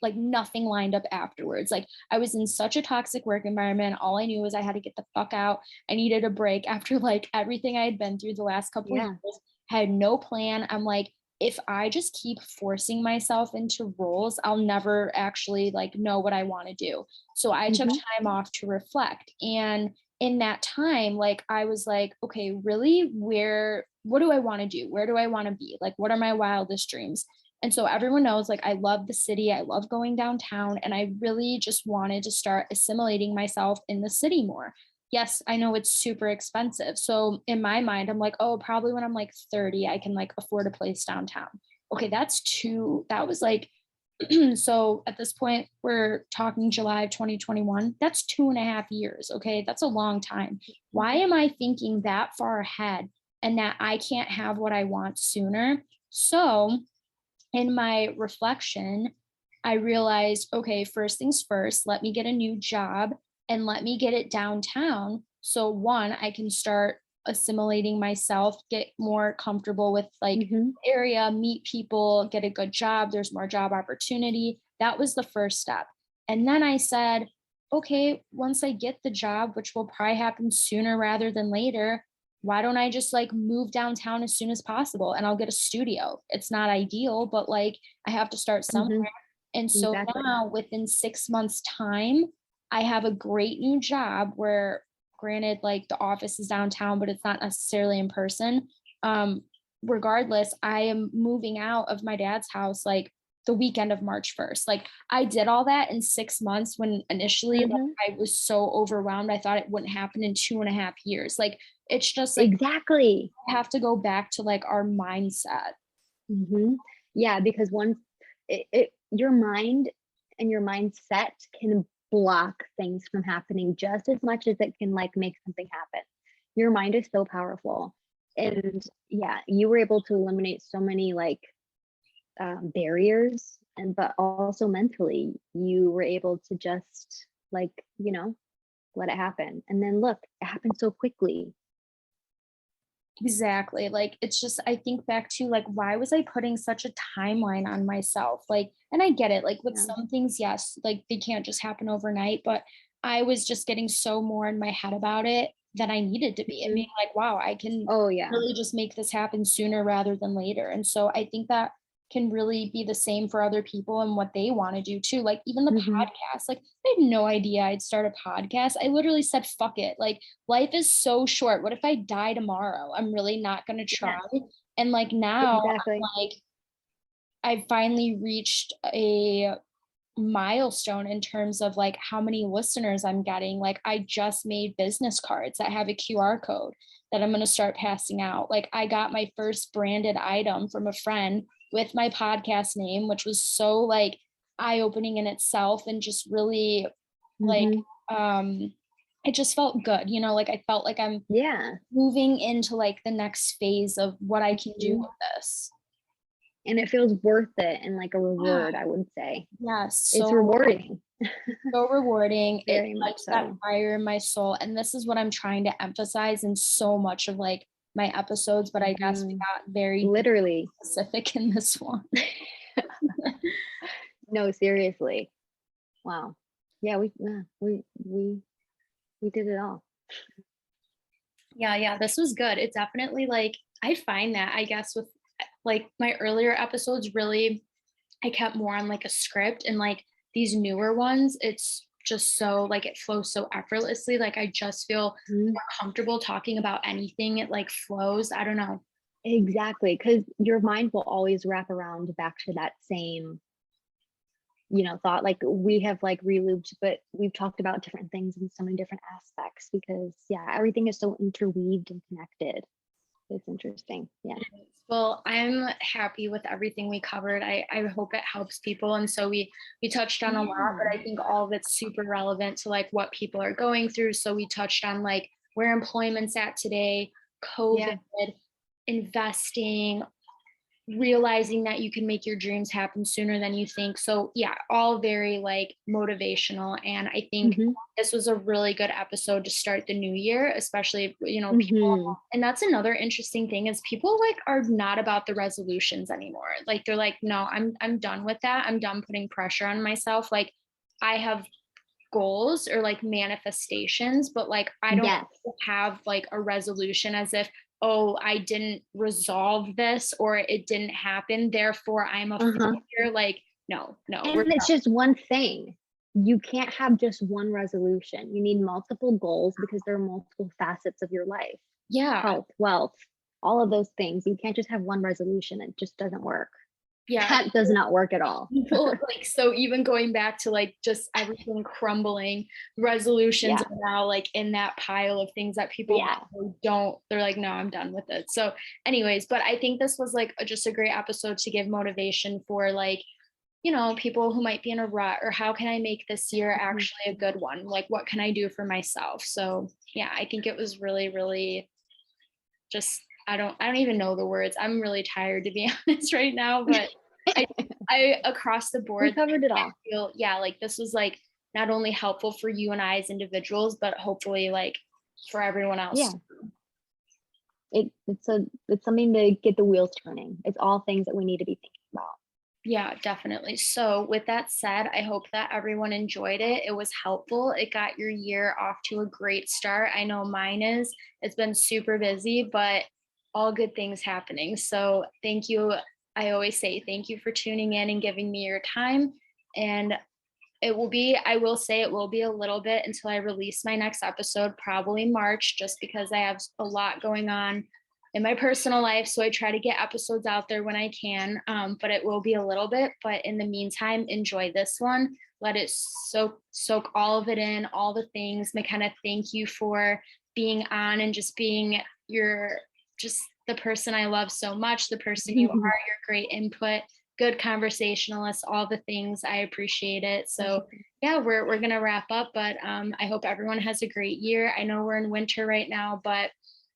like nothing lined up afterwards. Like I was in such a toxic work environment. All I knew was I had to get the fuck out. I needed a break after like everything I had been through the last couple of Yeah. years. Had no plan. I'm like, if I just keep forcing myself into roles, I'll never actually like know what I want to do. So I took Hmm. time off to reflect. And in that time, like I was like, okay, really, what do I want to do? Where do I want to be? Like, what are my wildest dreams? And so everyone knows, like, I love the city, I love going downtown, and I really just wanted to start assimilating myself in the city more. Yes, I know it's super expensive. So in my mind, I'm like, oh, probably when I'm like 30, I can like afford a place downtown. Okay, that was like so at this point, we're talking July of 2021. That's 2.5 years. Okay. That's a long time. Why am I thinking that far ahead and that I can't have what I want sooner? So in my reflection, I realized, okay, first things first, let me get a new job and let me get it downtown. So, one, I can start assimilating myself, get more comfortable with like Hmm. area, meet people, get a good job. There's more job opportunity. That was the first step. And then I said, okay, once I get the job, which will probably happen sooner rather than later, why don't I just like move downtown as soon as possible and I'll get a studio? It's not ideal, but like I have to start somewhere. Hmm. And so Exactly. now within 6 months' time, I have a great new job where, granted, like the office is downtown, but it's not necessarily in person. Um, Regardless, I am moving out of my dad's house like the weekend of March 1st. Like I did all that in 6 months when initially like Hmm. I was so overwhelmed. I thought it wouldn't happen in 2.5 years. Like it's just like Exactly. have to go back to like our mindset. Hmm. Yeah, because once your mind and your mindset can block things from happening just as much as it can like make something happen. Your mind is so powerful. And yeah, you were able to eliminate so many like barriers, and but also mentally you were able to just like, let it happen. And then look, it happened so quickly. Exactly. Like it's just I think back to like why was I putting such a timeline on myself? Like, and I get it, like with Yeah. some things, yes, like they can't just happen overnight, but I was just getting so more in my head about it than I needed to be, and Mhm. being like, wow, I can Oh yeah. really just make this happen sooner rather than later. And so I think that can really be the same for other people and what they want to do too. Like even the Hmm. podcast, like I had no idea I'd start a podcast. I literally said, fuck it. Like life is so short. What if I die tomorrow? I'm really not going to try. Yeah, And like now exactly. I'm like, I finally reached a milestone in terms of like how many listeners I'm getting. Like I just made business cards that have a QR code that I'm going to start passing out. Like I got my first branded item from a friend with my podcast name, which was so like eye opening in itself and just really like Hmm. um it just felt good, like I felt like I'm Yeah. moving into like the next phase of what I can do Mhm. with this. And it feels worth it and like a Yeah, reward, I would say. yeah, It's so rewarding. so rewarding. It Very much lights that so. fire in my soul. And this is what I'm trying to emphasize in so much of like my episodes, but I guess we Mhm. got very Literally. specific in this one. No, seriously. Wow. Yeah, we did it all. Yeah, yeah, this was good. It definitely like I find that I guess with like my earlier episodes really I kept more on like a script and like these newer ones it's just so like it flows so effortlessly like I just feel Mhm. more comfortable talking about anything it like flows. I don't know. Exactly, because your mind will always wrap around back to that same, thought. Like we have like relooped, but we've talked about different things in so many different aspects because yeah, everything is so interweaved and connected. It's interesting. Yeah. Well, I'm happy with everything we covered. I hope it helps people. And so we touched on a lot, Yeah. but I think all of it's super relevant to like what people are going through. So we touched on like where employment's at today, COVID, Yeah. investing, realizing that you can make your dreams happen sooner than you think. So yeah, all very like motivational. And I think Mhm. this was a really good episode to start the new year, especially, people. Mhm. And that's another interesting thing is people like are not about the resolutions anymore. Like they're like, no, I'm done with that. I'm done putting pressure on myself. Like I have goals or like manifestations, but like I don't Yes. have like a resolution as if, oh, I didn't resolve this or it didn't happen, therefore I'm a Uh-huh. failure. Like, no, no, we're And it's just one thing. You can't have just one resolution. You need multiple goals because there are multiple facets of your life. yeah, Health, wealth, all of those things. You can't just have one resolution. It just doesn't work. yeah. That does not work at all. People like so even going back to like just everything crumbling, resolutions Yeah. are now like in that pile of things that people Yeah. don't, they're like, no, I'm done with it. So, anyways, but I think this was like just a great episode to give motivation for like, people who might be in a rut or how can I make this year Mhm. actually a good one? Like, what can I do for myself? So, yeah, I think it was really, really just I don't even know the words. I'm really tired to be honest right now, but I I across the We board covered it all. feel yeah, like this was like not only helpful for you and I as individuals, but hopefully like for everyone else. Yeah. It's something to get the wheels turning. It's all things that we need to be thinking about. Yeah, definitely. So, with that said, I hope that everyone enjoyed it. It was helpful. It got your year off to a great start. I know mine is. It's been super busy, but all good things happening. So, thank you. I always say thank you for tuning in and giving me your time. And I will say it will be a little bit until I release my next episode, probably March, just because I have a lot going on in my personal life. So I try to get episodes out there when I can, but it will be a little bit. But in the meantime, enjoy this one. Let it soak all of it in, all the things. McKenna, thank you for being on and just being just the person I love so much, the person you are, your great input, good conversationalist, all the things. I appreciate it. So yeah, we're gonna wrap up, but I hope everyone has a great year. I know we're in winter right now, but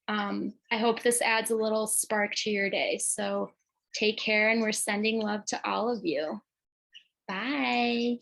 I hope this adds a little spark to your day. So take care, and we're sending love to all of you. Bye.